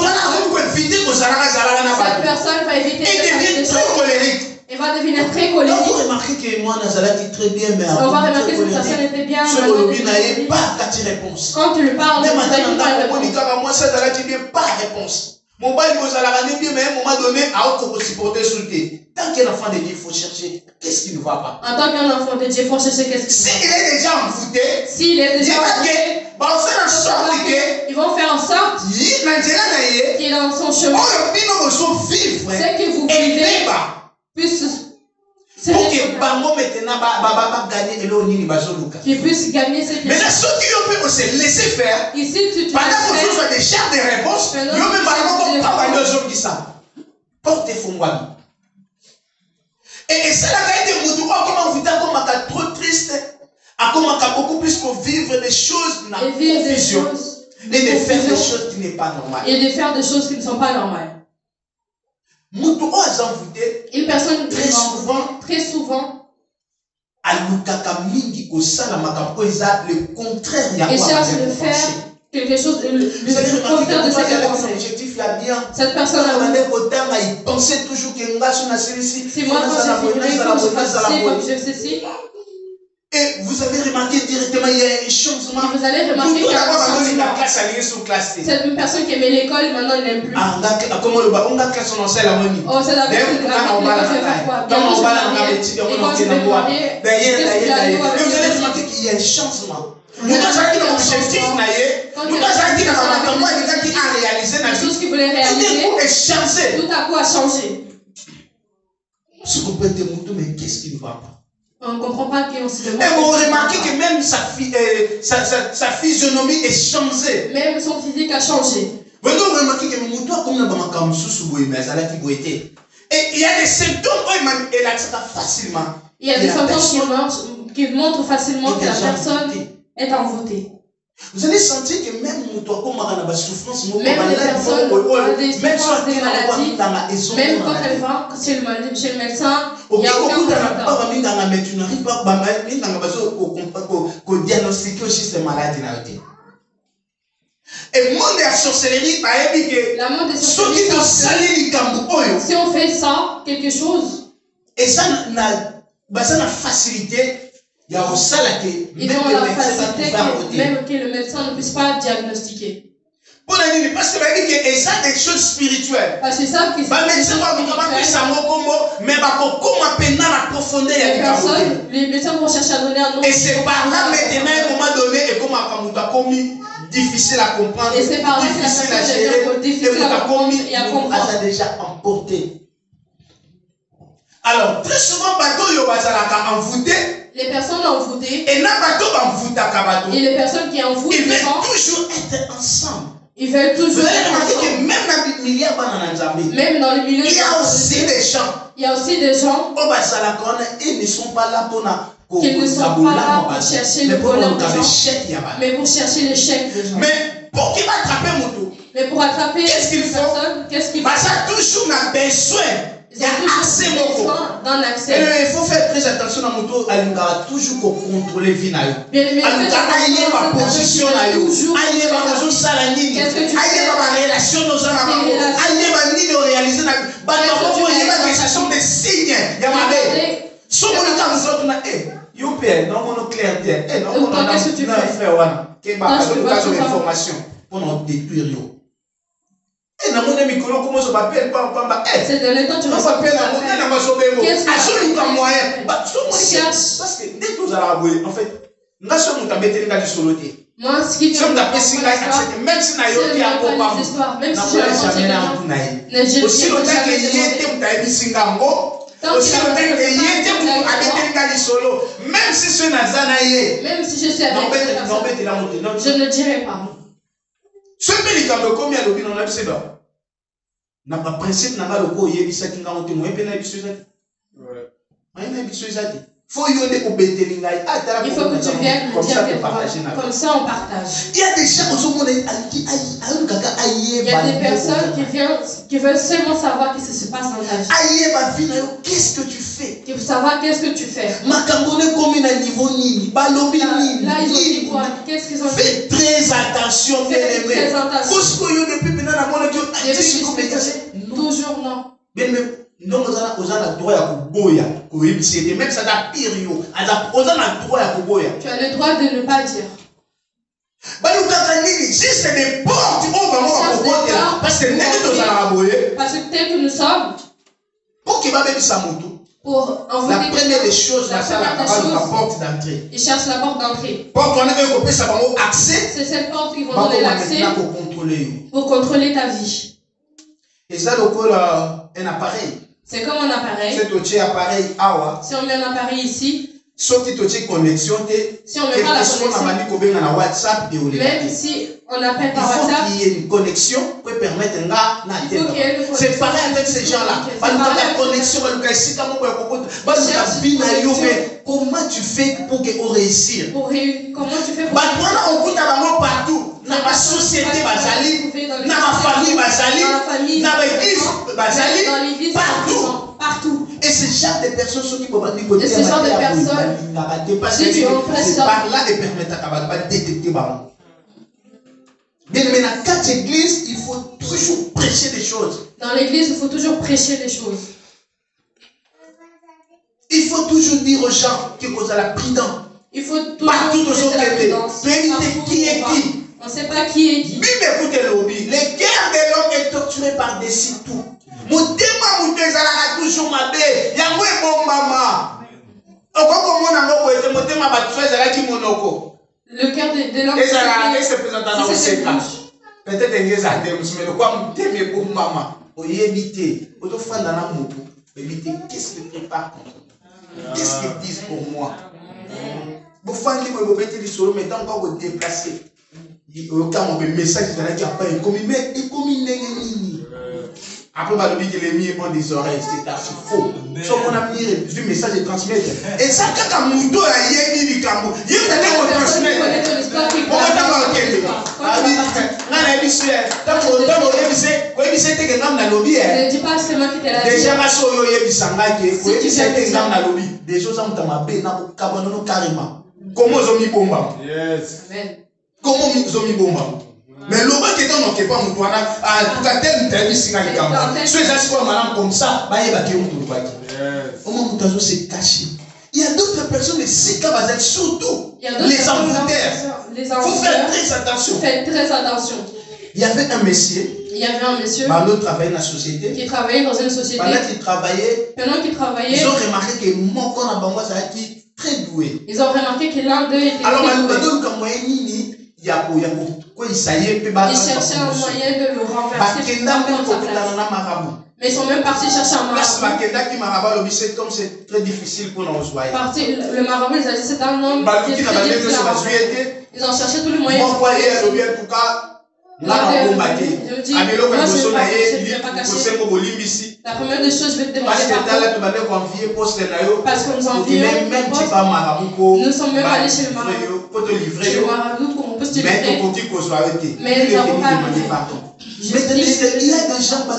S3: personne va éviter
S1: de très colérique.
S3: Elle va devenir très colérique.
S1: On va remarquer que moi, Nazalaki très bien, mais
S3: on va remarquer que cette personne était bien. Quand tu lui parles,
S1: moi, ça pas réponse. Mon bail vous allez bien, mais à un moment donné, à autre supporter sous le thé. Tant qu'un enfant de Dieu, il faut chercher qu'est-ce qui ne va pas.
S3: En tant qu'un enfant de Dieu, il faut chercher qu'est-ce qui ne va pas.
S1: S'il est déjà envoûté,
S3: s'il est déjà envoûté, ils vont faire en sorte qu'il est dans son chemin. C'est que vous vivez puisse
S1: pour que Bango maintenant gagner
S3: qui puisse gagner ce qu'il
S1: mais là, ceux qui peuvent se laisser faire,
S3: ici, tu
S1: pendant que vous avez des chartes de réponse, ils même portez Fongwami. Et c'est la qualité de Moutoua, comment vous dites, comme trop triste, comme beaucoup plus pour vivre des choses dans la confusion et de faire des choses qui n'est pas normales.
S3: Et de faire des choses qui ne sont pas normales.
S1: Une personne très souvent le contraire
S3: et cherche de faire quelque chose le contraire de ce qu'elle pensait. Cette personne
S1: il pensait toujours que
S3: c'est moi quand je finirai, quand je fais ceci.
S1: Et vous avez remarqué directement, il y a un changement.
S3: Vous allez remarquer qu'il y a un changement. Cette même personne qui aimait l'école, maintenant elle n'aime plus.
S1: Comment le bas, on a classe en enseigne la monnaie.
S3: Oh, c'est la même chose. Quand on va la marier, et quand tu veux marier,
S1: vous allez remarquer qu'il y a un changement. Nous avons objectif,
S3: tout ce qu'il voulait réaliser, tout à coup a changé.
S1: Ce qu'on peut être mouton, mais qu'est-ce qui ne va pas?
S3: On ne comprend pas qu'on se demande.
S1: Et vous remarquez que même sa physionomie est changée.
S3: Même son physique a changé.
S2: Vous avez remarqué que mon toit comme dans ma camusou mais ça l'a qui boité. Et il y a des symptômes où il accède facilement.
S3: Il y a des symptômes qui montrent facilement que la personne est envoûtée.
S2: Vous allez sentir que même comme la souffrance,
S3: même les personnes ont des souffrances, des maladies, même quand elles vont chez le médecin, il y a aucun résultat.
S2: Tu n'arrives pas à diagnostiquer aussi ces maladies. Et le monde de la sorcellerie,
S3: si on fait ça, quelque chose,
S2: et ça n'a facilité. Ils ont la facilité
S3: même que le médecin ne puisse pas diagnostiquer.
S2: Parce que ça des choses spirituelles.
S3: Parce que ça qui les médecins vont chercher à donner un nom.
S2: Et c'est par là maintenant, à un moment donné, et comme difficile à comprendre,
S3: et c'est par là que la personne devient difficile à comprendre et à comprendre.
S2: Elle a déjà emporté. Alors, très souvent,
S3: les personnes envoûtées
S2: et
S3: les personnes qui envoûtent,
S2: ils veulent toujours être ensemble.
S3: Ils veulent toujours
S2: être ensemble.
S3: Même dans les milieux,
S2: il y a aussi des gens.
S3: Il y a aussi des gens
S2: ils ne sont pas là pour
S3: qu'ils ne sont pas là pour chercher le bonheur des gens, mais pour chercher l'échec des gens.
S2: Mais pour qui va attraper mon tour?
S3: Mais pour attraper
S2: qu'est-ce qu'il faut?
S3: Qu'est-ce qu'il faut?
S2: Ça toujours on a besoin. Il y a accès
S3: d'un accès.
S2: Et il faut faire très attention à mon tour. Il y a toujours contrôler vie. Il y a ma position. Il y a ma relation. Il y a réaliser. Ce sont des signes. Il y a ma
S3: qu'est-ce que tu fais?
S2: Pour nous détruire. C'est
S3: de l'état tu reçois qu'est-ce que
S2: parce que dès que vous allez en fait, moi ce
S3: qui te
S2: même si aussi le temps que même si je
S3: sais avec je ne dirai pas.
S2: Ce que les caméras comme il y a l'objet dans la vie, c'est là. N'a pas principe n'a pas le coup il y a ça qui n'a pas été moins pénal du sujet. Il faut que tu
S3: viennes me dire comme ça on partage.
S2: Il y a des gens
S3: il y a des personnes qui veulent seulement savoir ce qui se passe dans ta vie.
S2: Qu'est-ce que tu fais?
S3: Qui veulent savoir qu'est-ce que tu fais. Là ils ont dit quoi? Qu'est-ce qu'ils ont dit?
S2: Faites très attention, bien-aimé.
S3: Toujours non.
S2: Non, on a le droit à kuboya, même ça da pire yo, on a le droit à kuboya.
S3: Tu as le droit de ne pas dire.
S2: Juste des portes parce que
S3: tel que nous sommes,
S2: pour qu'il va mettre sa moto.
S3: Pour
S2: la première des choses, la porte d'entrée.
S3: Ils cherchent la porte d'entrée.
S2: C'est
S3: cette porte qui vont donner l'accès pour contrôler ta vie.
S2: Et ça, un appareil.
S3: C'est comme un appareil. Si on met un appareil ici,
S2: si on met
S3: pas la connexion, même si on appelle par WhatsApp,
S2: il y ait une connexion pour permettre c'est pareil avec ces gens-là. Comment tu fais pour réussir?
S3: Comment tu fais pour
S2: partout? Dans la société, dans la famille, dans l'église, partout. Et ce genre de personnes sont qui peuvent dire que
S3: ce genre de personnes,
S2: c'est par là et permettre à détecter. Mais dans quatre églises, il faut toujours prêcher des choses.
S3: Dans l'église, il faut toujours prêcher des choses.
S2: Il faut toujours dire aux gens que vous allez prudent.
S3: Il faut toujours prêcher la prudence.
S2: Qui est qui?
S3: On ne sait pas qui est qui.
S2: Bible écoute le lobby. Les guerres de l'homme est torturé par-dessus tout. Motema mutezala toujours mabe. Yango e bon mama. Okoko mona ngoko ete motema batfezala ki monoko.
S3: Le cœur de l'homme
S2: se présente dans le secret. Peut-être ngeza de musme le kwa muteme bon mama. Oyebite. Oto fanda na moto. Oyebite qu'est-ce que prépare contre? Qu'est-ce qu'ils disent pour moi? Vous faites que vous mettez du solo, mais tant qu'on vous déplacez.
S1: Quand on message qui a pas commis, mais il commis après, on dit que les miens ont des oreilles, c'est assez faux. So, on a mis du message de transmettre. Et ça, quand on mouton a yémi du camou, il y a des gens qui transmettent. On va t'avoir au Québec.
S3: Ne dis pas seulement que tu es là.
S1: Déjà, des choses sont dans carrément. Comment ils ont mis bomba?
S2: Yes.
S1: Comment ils ont mis bomba? Mais l'homme qui est dans nos képas, nous doit à tel interview ceux qui sont comme ça, au moment où c'est caché. Il y a d'autres personnes ici qui vont être surtout les envoûteurs. Il faut faire très attention.
S3: Faites très attention.
S1: Il y avait un monsieur.
S3: Il y avait un monsieur
S1: qui travaillait dans la société.
S3: Qui travaillait dans une société.
S1: Pendant qu'il travaillait, ils ont remarqué que mon corps a très doué.
S3: Ils ont remarqué que l'un d'eux était très doué. Il cherchait un moyen de le renverser. Mais ils sont même partis chercher un marabout.
S1: C'est très difficile pour nous.
S3: Le marabout, ils a dit c'est un homme qui est très difficile. Ils ont cherché tous les moyens. La première des choses, je vais te demander parce que nous envions, nous sommes même allés chez le marabout pour qu'on puisse te livrer, mais nous n'avons pas arrivé.
S1: Il y a des gens qui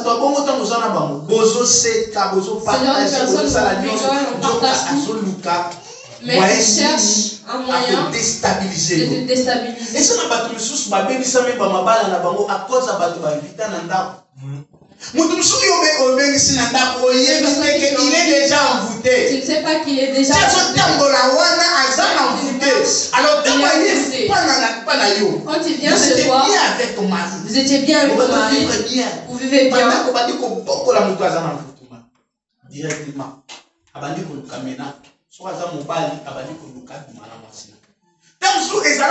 S3: mais ils cherchent un moyen de te déstabiliser.
S1: Et ça n'a pas tout le sous, ma bébé, ça met pas ma balle à cause de la vie. Il est déjà envoûté.
S3: Tu ne sais pas qu'il est déjà
S1: envoûté. Alors,
S3: quand il vient chez toi, vous étiez bien avec ton mari, vous vivez bien.
S1: Directement.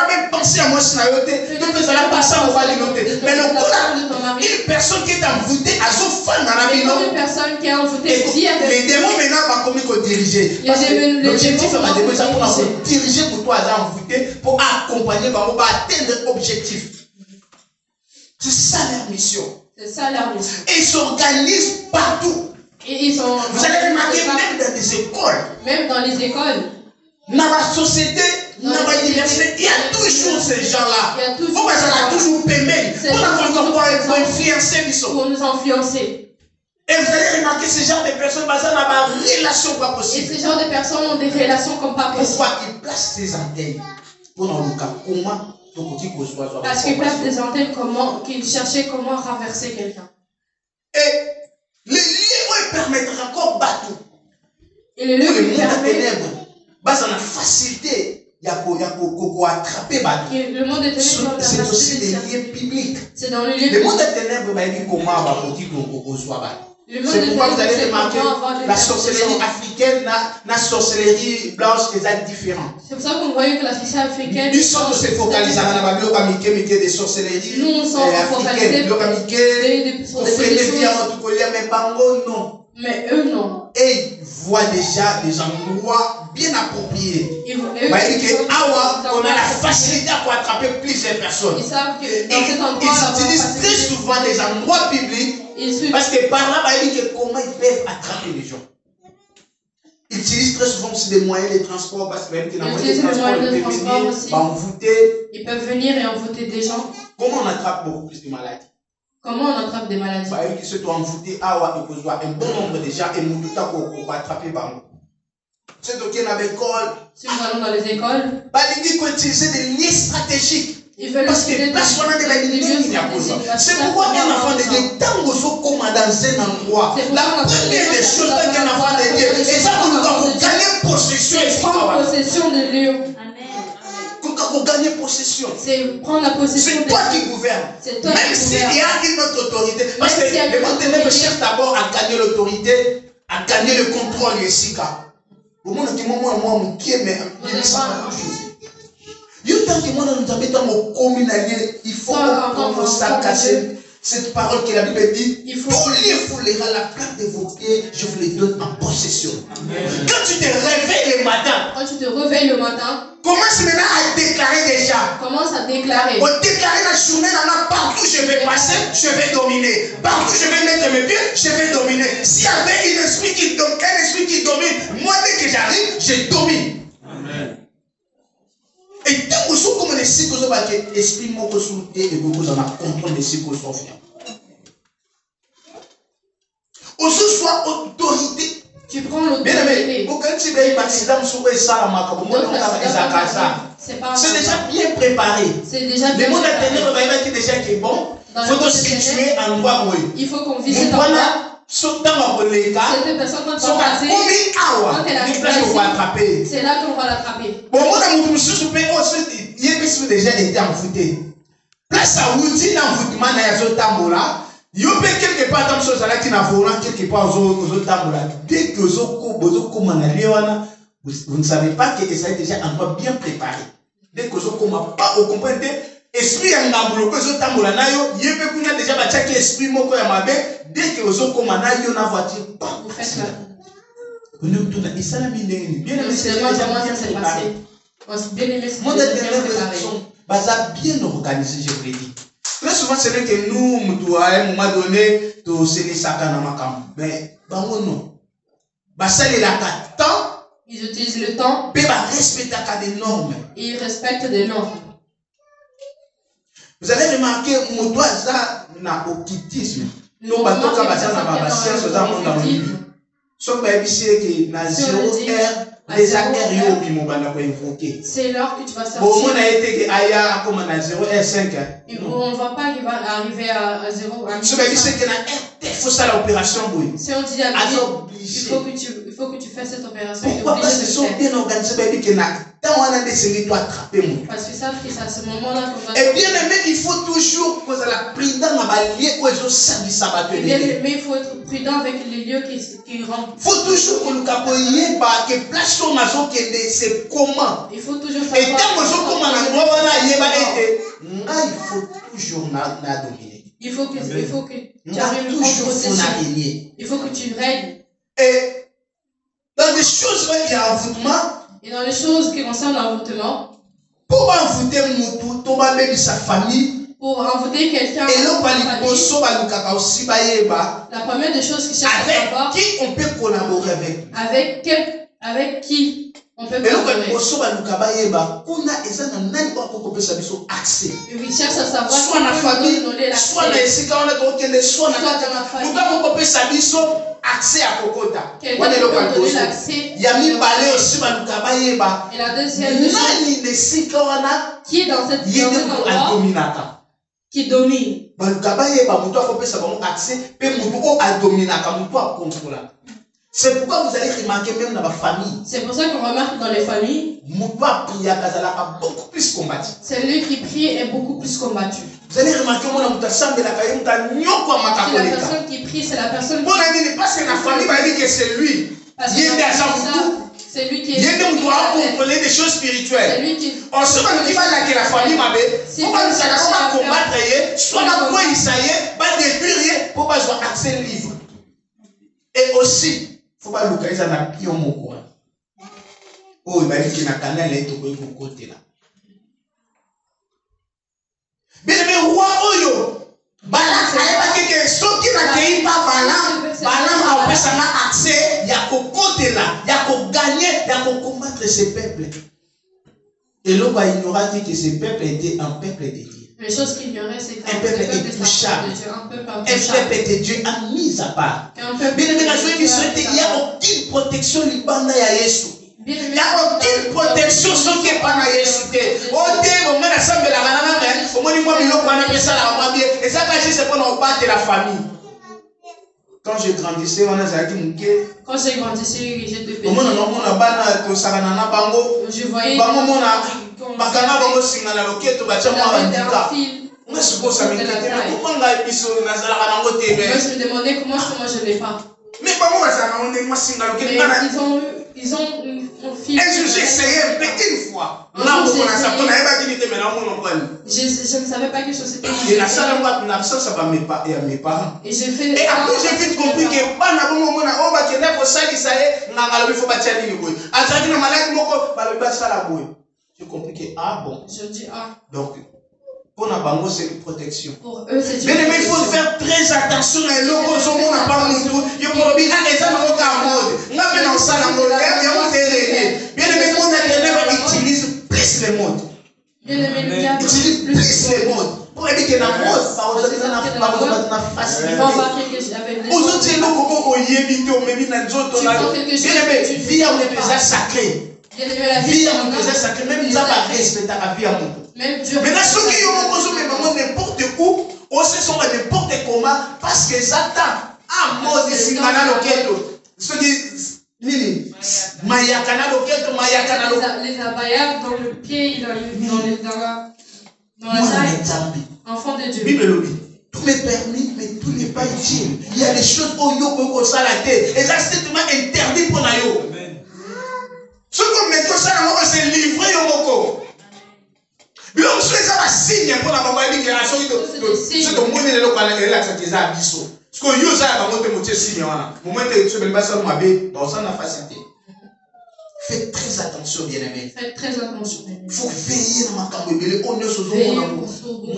S1: Même penser à moi, mais une personne qui est envoûtée,
S3: une personne qui est envoûtée,
S1: les démons maintenant vont comme diriger. L'objectif est de diriger pour toi, envoûté, pour accompagner, pour atteindre l'objectif. C'est ça leur mission.
S3: C'est ça leur mission.
S1: Et ils s'organisent partout. Vous allez remarquer même dans des écoles.
S3: Même dans les écoles.
S1: Dans la société, dans l'université, il y a toujours ces gens-là. Il faut que ça toujours permis.
S3: Pour nous influencer.
S1: Et vous allez remarquer ce genre de personnes, ça n'a pas de relation pas possible.
S3: Et ce genre de personnes ont des relations comme pas possible.
S1: Pourquoi ils placent des antennes? Comment?
S3: Parce qu'ils placent des antennes, qu'ils cherchaient comment renverser quelqu'un.
S1: Et les lieux permettent encore battre.
S3: Et les lieux permettent.
S1: Bah, ça a facilité. Il y a pour attraper.
S3: Le monde des ténèbres,
S1: c'est aussi des lieux publics.
S3: C'est dans le lieu public.
S1: Le monde des ténèbres, il dit comment on va c'est pourquoi vous allez remarquer la sorcellerie africaine, la sorcellerie blanche, c'est différent.
S3: C'est pour ça qu'on voit que la sorcellerie africaine.
S1: Nous sommes focalisés dans la des sorcelleries.
S3: Nous, on s'en focalisés
S1: non.
S3: Mais eux, non.
S1: Et ils voient déjà des endroits bien appropriés. On a la facilité pour attraper plusieurs personnes.
S3: Ils savent que dans cet endroit,
S1: ils utilisent très souvent des endroits publics. Parce que par là, ils disent comment ils peuvent attraper les gens. Ils utilisent très souvent aussi des moyens de transport. Parce que même qu'ils n'ont pas de transport,
S3: ils peuvent venir et envoûter des gens.
S1: Comment on attrape beaucoup plus de maladies?
S3: Comment on attrape des maladies?
S1: Qui se doit envoûter un bon nombre de gens et nous pour attraper par nous. C'est donc qu'il y a une école.
S3: Si nous allons dans les écoles,
S1: il dit qu'on utilise des liens stratégiques.
S3: Parce que
S1: c'est pourquoi un enfant de Dieu, tant que vous comme dans un endroit, la première des choses qu'un enfant de Dieu, et ça nous avons gagné possession.
S3: Prendre possession de lieu.
S1: Pour gagner possession.
S3: C'est prendre la possession.
S1: C'est toi qui gouvernes. Même s'il y a une autre autorité. Parce que les monténégrins cherchent d'abord à gagner l'autorité, à gagner le contrôle ici. Au moment où il faut qu'on sacasse cette parole que la Bible dit. Tous les foulera la plaque de vos pieds, je vous les donne en possession. Quand tu te réveilles le matin,
S3: comment
S1: commence maintenant à déclarer déjà.
S3: commence à déclarer.
S2: Déclarer la journée, partout je vais passer, je vais dominer. Partout je vais mettre mes pieds, je vais dominer. S'il y avait un esprit qui domine, moi dès que j'arrive, je domine. Amen. Et tant que vous comme les cycles, vous avez l'esprit mon consulté et vous en avez contrôle des cycles sofiants. Aussi soit autorité.
S3: Tu prends l'autorité.
S2: C'est déjà bien préparé.
S3: C'est déjà bien
S2: préparé. Déjà qui est bon. Il faut situer un endroit.
S3: Il faut qu'on visite cet endroit. Cette personne quand tu vas passer, quand elle arrive ici, c'est là qu'on va l'attraper.
S2: Bon, moi, déjà été envoûté. Place à outil d'envoûtement, il y a quelque part dans ce salon qui n'a pas quelque part aux autres tables. Dès que vous ne savez pas que ça est déjà un endroit bien préparé. Dès que vous ne comprenez pas, esprit en abolo, que vous tambola nayo, il y a déjà battu esprit moko ya mabe. Dès que vous avez une voiture,
S3: vous faites ça.
S2: Vous ne pouvez pas ça la mine. Bien aimé, c'est
S3: déjà bien passé. Bien aimé, c'est
S2: bien organisé, je vous l'ai dit. Très souvent, c'est vrai que nous, à un moment donné, tu sais les sacs à Namakam. Mais, non.
S3: Ils utilisent le temps.
S2: Ils respectent des normes.
S3: Ils respectent des normes.
S2: Vous avez remarqué, mon doigt, ça n'a aucutisme. Nous, bateau, quand
S3: c'est l'heure que tu vas sortir. On ne voit pas qu'il va arriver à 0. Si on dit à il faut que tu fasses cette opération. Parce qu'ils savent que c'est à ce moment-là qu'on va.
S2: Et bien aimé, il faut toujours que la prudence
S3: mais il faut être prudent avec les lieux qui rentrent.
S2: Il faut toujours que nous capoyions que place au maison c'est comment.
S3: Il faut toujours
S2: savoir. Et tant que je il faut toujours dominer.
S3: Il faut que tu arrives au processus. Il faut que tu règles.
S2: Et dans des choses qui ont envoûtement.
S3: Et dans les choses qui concernent l'envoûtement.
S2: Pour envoûter sa famille.
S3: Pour envoûter quelqu'un.
S2: Et la
S3: première des choses qui cherche à savoir.
S2: Avec qui on peut collaborer avec.
S3: Avec qui on peut collaborer. Il cherche à savoir
S2: soit la famille, soit dans la famille. Accès à Kokota.
S3: Et la deuxième qui est dans cet endroit qui domine.
S2: C'est pourquoi vous allez remarquer même dans la famille.
S3: C'est pour ça qu'on remarque dans les familles.
S2: Beaucoup plus combattu.
S3: Celui qui prie est beaucoup plus combattu.
S2: Vous allez remarquer
S3: si la personne qui prie, c'est la personne qui
S2: prie. Parce que la famille va dire que c'est lui.
S3: C'est lui qui
S2: doit contrôler des choses spirituelles.
S3: C'est lui qui.
S2: On se dit que la famille m'a dit. On va combattre, soit la foi, va détruire pour avoir accès au livre. Et aussi, il faut pas localiser dans la pion mon coin. Oh, il m'a dit qu'il y a un canal et tout pour côté là. Bien aimé, roi Oyo, Balak, il y a ceux qui n'accueillent pas Balak a accès, il y a qu'au côté là, il y a qu'au gagner, il y a qu'au combattre ces peuples. Et l'on va ignorer que ces peuples étaient un peuple de Dieu.
S3: Les choses qu'il ignorait, c'est qu'un
S2: peuple est touchable. Un peuple que Dieu a mis à part. Bien aimé, il n'y a aucune protection libanda ya Yesu. Il n'y a aucune protection sans qu'il n'y ait pas de Yesu. La famille. Quand je grandissais,
S3: quand j'ai grandi, j'étais petit.
S2: Je voyais. Moi,
S3: je me demandais comment je l'ai pas.
S2: Mais
S3: ils ont une fille.
S2: J'ai essayé une fois. Je
S3: ne savais pas que c'était.
S2: Et la salle à mes parents.
S3: Et j'ai fait.
S2: Et après, j'ai vite compris que
S1: J'ai compris que, ah bon.
S3: Je dis, ah.
S1: Donc, pour la bango, c'est une protection.
S3: Pour eux, c'est une
S1: protection. Mais il faut faire très attention à l'eau, son monde n'a pas mon tour. Il faut bien les gens qui ont mode. Moi, je dans ça, dans le thème, il y a un terrain. Bien aimé, mon internet utilise plus les modes.
S3: Bien aimé, il
S1: utilise plus les modes. Pour éviter la mode, par exemple, il y a une facilité. Aujourd'hui, nous, comment on y évite, on met dans d'autres. Bien aimé, vie à mon épisode sacré. Vie à mon épisode sacré, même nous avons respecté la vie à mon tour. Maintenant, ceux qui ont besoin de n'importe où, aussi sont n'importe comment, parce que Satan a mort de Simana Loketo. Ceux qui Nini, Mayakana Loketo, Mayakana Loketo.
S3: Les abayas dans le pied, dans la taille. Enfant de Dieu.
S1: Bible le dit. Tout m'est permis, mais tout n'est pas utile. Il y a des choses au yoko salaté. Et ça, c'est strictement interdit pour Nayo. Ce qu'on met tout ça, c'est livré au moko. Mais on se fait un signe pour la maman qui a sorti de ce que mon élève a relaxé des abysses. Ce que yo ça va monter mon signe. Moment où tu veux passer ma vie, on s'en a facilité. Faites très attention, bien-aimés.
S3: Faites très attention.
S1: Il faut veiller dans ma camouille. On est sur mon amour.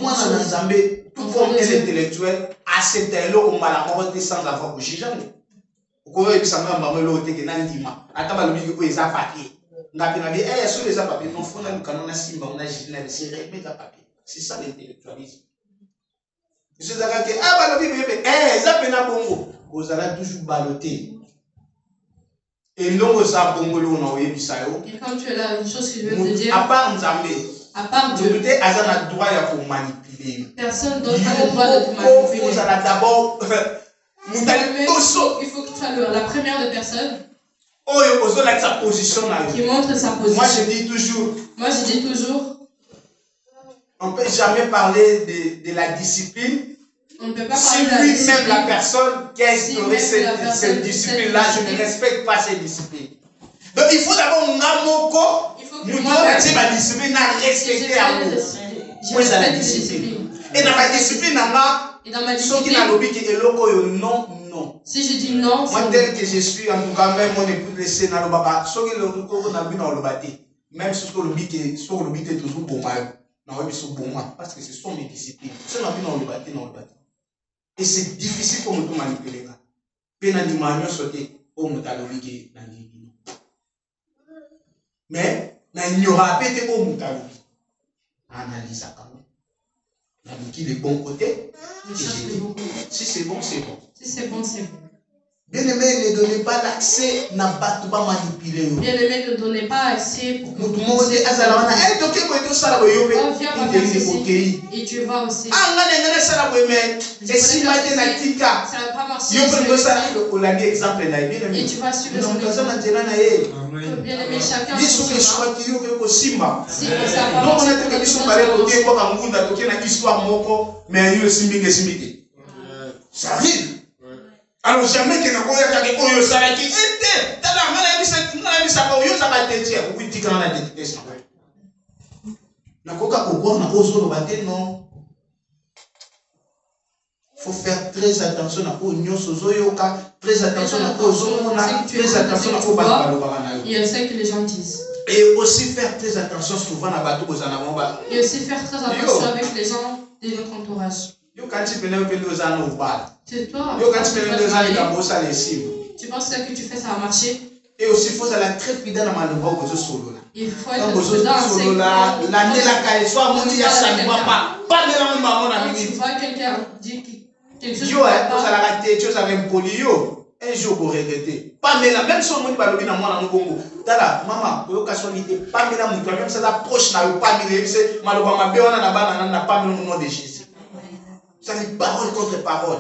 S1: Moi, dans la Zambie, tout comme un intellectuel, accepter l'eau au malamour sans avoir bougé jamais. Vous voyez, ça m'a maman l'eau qui est dans le dimanche. Attends, le milieu, il y a papier. Sur les papiers, non, faut que nous a simba, on a gilé, c'est remettre à papier. C'est ça l'intellectualisme. Je suis d'accord que, ah, bah, le bébé, ça peine à bongo. Vous allez toujours balloter. Et non, ça, bongo, on a eu ça.
S3: Et quand tu es là, une chose que je veux te dire.
S1: À part Nzambé.
S3: À part Dieu.
S1: Vous avez le droit de manipuler.
S3: Personne d'autre n'a le droit de te manipuler.
S1: Vous allez d'abord.
S3: Il faut que tu sois la première des personnes. Qui montre sa position.
S1: Moi je dis toujours. On ne peut jamais parler de la discipline.
S3: On ne peut pas parler de la discipline.
S1: Si lui-même la personne qui a instauré cette discipline-là, je ne respecte pas cette discipline. Donc il faut d'abord nous dire la discipline à respecter à vous. Moi c'est la discipline. Et dans ma discipline, non.
S3: Si je dis non,
S1: moi tel que je suis, en tout cas, même mon épouse laissé dans le baba, ce que le a vu dans le bâti, même si le but est toujours bon, parce que ce sont mes disciplines. Ce qu'on a vu dans le bâti, et c'est difficile pour nous manipuler. Mais il n'y aura pas de bon mutalobi. Analyse ça quand même. On a dit les bons côtés. Si c'est bon, c'est bon.
S3: Si c'est bon, c'est bon.
S1: Bien-aimé, ne donnez pas l'accès n'a pas tout manipuler.
S3: Bien-aimé, ne donnez pas accès pour que
S1: tout le monde dise azala wana eh toke ko to sala boyo pe
S3: et tu vas aussi.
S1: Ah ngana sala boyo mais et si mathématika
S3: ça va pas marcher.
S1: Yo peut ça on l'a dit exemple là bien-aimé.
S3: Et tu vas suivre son
S1: exemple.
S3: Bien-aimé, chacun
S1: son choix qui yo ko simba.
S3: Si ça va
S1: donc on a été biso parler toke ko ka ngunda toke na histoire moko mais yo simbike. Ça arrive. Alors jamais que na koya ka ko yo sala ki ete tala ngala bisa ko yo sala tetia ko bitika na détestation. Na koka ko ko na ozo bate non. Faut faire très attention à ko nyoso zoyoka, très attention à ko zomona, très attention à ko balobana.
S3: Il y a ça que les gens disent.
S1: Et aussi faire très attention souvent à bateau kozana mamba.
S3: Et aussi faire très attention avec les gens de notre entourage.
S1: Yo quand tu penses que nous allons au bar.
S3: C'est toi.
S1: Yo quand tu penses que nous allons au bossa les cibles.
S3: Tu penses que ce que tu fais ça va marcher?
S1: Et aussi il faut aller très prudent dans maloba ko zo solo là.
S3: Il faut être prudent
S1: là, l'année la caille soit mon dia ça ne va pas de la maman na
S3: minute. Tu vois quelqu'un dit quelque chose.
S1: Yo pour ça la rater, tu ça même poli yo. Un jour pour regretter. Pas mais la même chose mon balobi na moi na Congo. Tala maman, ko ka sonité pas mais la mon même ça approche na pas mais c'est maloba mabe wana na bana na pas mais le nom de Jésus. Ça dit parole contre parole.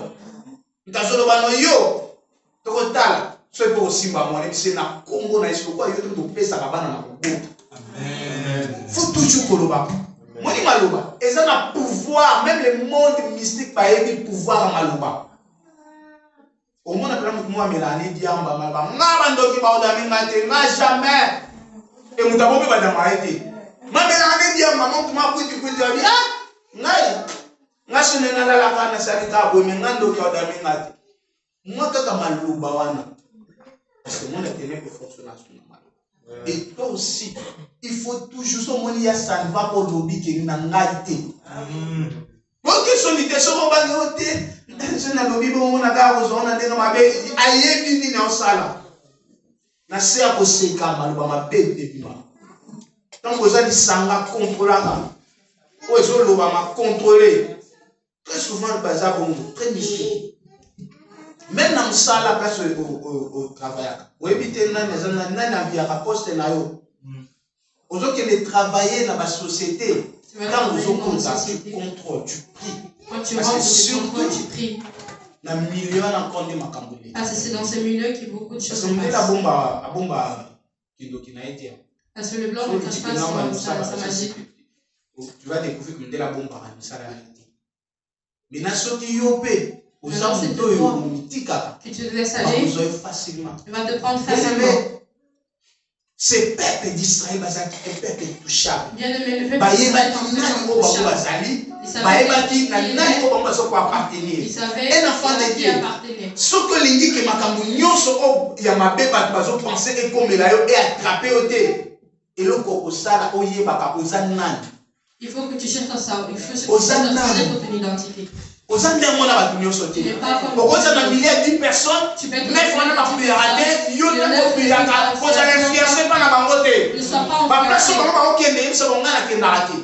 S1: Tazolo bano yo. Tokotala. Soit pour simba moi c'est na Congo na isko quoi yo to pesa ka bana na Congo. Amen. Faut toujours koloba. Moi ni maloba. Et ça na pouvoir même le monde mystique pas eu pouvoir à maloba. Au monde après moi melani diamba maloba. Ngaba ndoki ba odami ngate na jamais. Et mutabo pe ba damaite. Ma melani diamba maman kuma kuti abi ah ngai. Ngasone na la kana sarika bo mengando kwa odami ngate. Moi kaka maloba wana. Parce que mon intérêt peut fonctionner sur le mal. Et toi aussi, il faut toujours se dire ça ne va pas lobby qui n'a pas été. Ok, son idée, son combat de côté, je n'ai lobby pour mon agar, on a des noms à paix, aïe, vini en salle. Na se a posé comme ma bête de bima. Donc vous allez s'en contrôler. Vous allez contrôler. Très souvent, le bazar, très difficile. Même dans ça, la place au travail. Vous évitez de poste. Vous allez travailler dans la société. Quand vous avez tu contrôles, tu pries.
S3: Quand tu rentres, tu contrôles, tu pries.
S1: Dans le milieu,
S3: parce que c'est dans ce milieu qu'il y a beaucoup de choses.
S1: Parce que
S3: le blanc ne cache pas sa magie.
S1: Tu vas découvrir que la bombe a mis ça la réalité. Mais dans ce qui est
S3: que tu te laisses aller, il va te prendre facilement.
S1: C'est peuple d'Israël, c'est peuple touchable.
S3: Bien aimé, le peuple d'Israël est touchable. Il savait
S1: un enfant de Dieu. Ce que l'indique que Makambounion, il y a ma bébé qui pensé et comme il a attrapé au thé. Et le Kokosala, Oye, Baka, Ozanan.
S3: Il faut que tu cherches ça. Il faut que tu cherches ton identité.
S1: Tu n'es pas comme pourquoi ça n'a milliers de personnes, mais il faut pas rater, il y a des faut aller fier pas la bangote.
S3: Ne sois pas en
S1: place sur le OK mais ça va ngana ke naraki.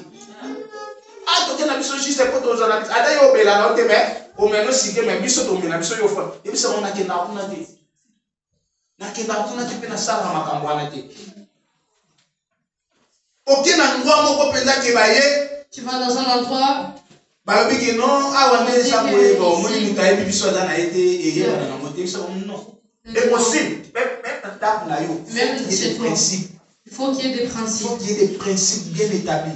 S1: Ah to ke na biso juste pour tous na ada yo bela na oteme, o meno sike mais biso to mena biso yo fa. Et biso on a ke na kuna te. Na ke na kuna te pe na sala makambo wana te. OK na ngwa moko penza ke baye,
S3: tu vas dans un endroit
S1: balobi non awane ça boye bon moni mutaye bibiso za na été et na moté ça non et possible même table na yo
S3: il faut qu'il y ait des principes.
S1: Il faut qu'il y ait des principes bien établis.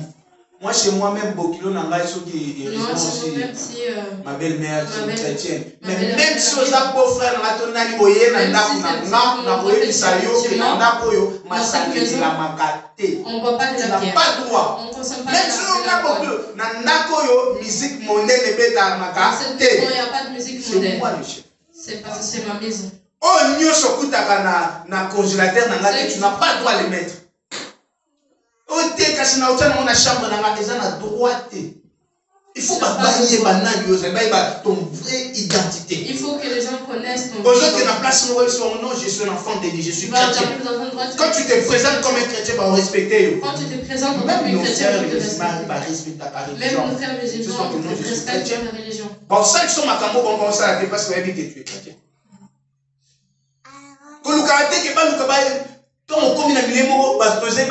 S1: Moi chez moi même Bokilo nanga so qui ma belle-mère chrétienne mais même si aux beau frère na tonali boye na ndako na boye bisayo que na ndako yo masakeli la makate
S3: on voit pas de la pierre,
S1: pas droit. Même si on a Bokilo na ndako yo musique mondaine beta makate
S3: il n'y a pas de musique mondaine. C'est parce que c'est ma maison.
S1: Oh nyoso kutaka na congélateur na ngate tu n'as pas droit de les mettre. Il faut pas bailler ton vraie identité.
S3: Il faut que les gens connaissent ton
S1: nom, je suis un enfant de Dieu, je suis chrétien. Quand tu te présentes comme un chrétien, on va respecter.
S3: Quand tu te présentes comme un chrétien, on te respecte. Même nos frères musulmans, on te respecte ta religion.
S1: Bon, ça, ils sont ma cambo, on pense à la parce qu'on a dit que tu es chrétien. Quand le karaté, qui est pas le kabaye, quand on commune à Milemo, on va se poser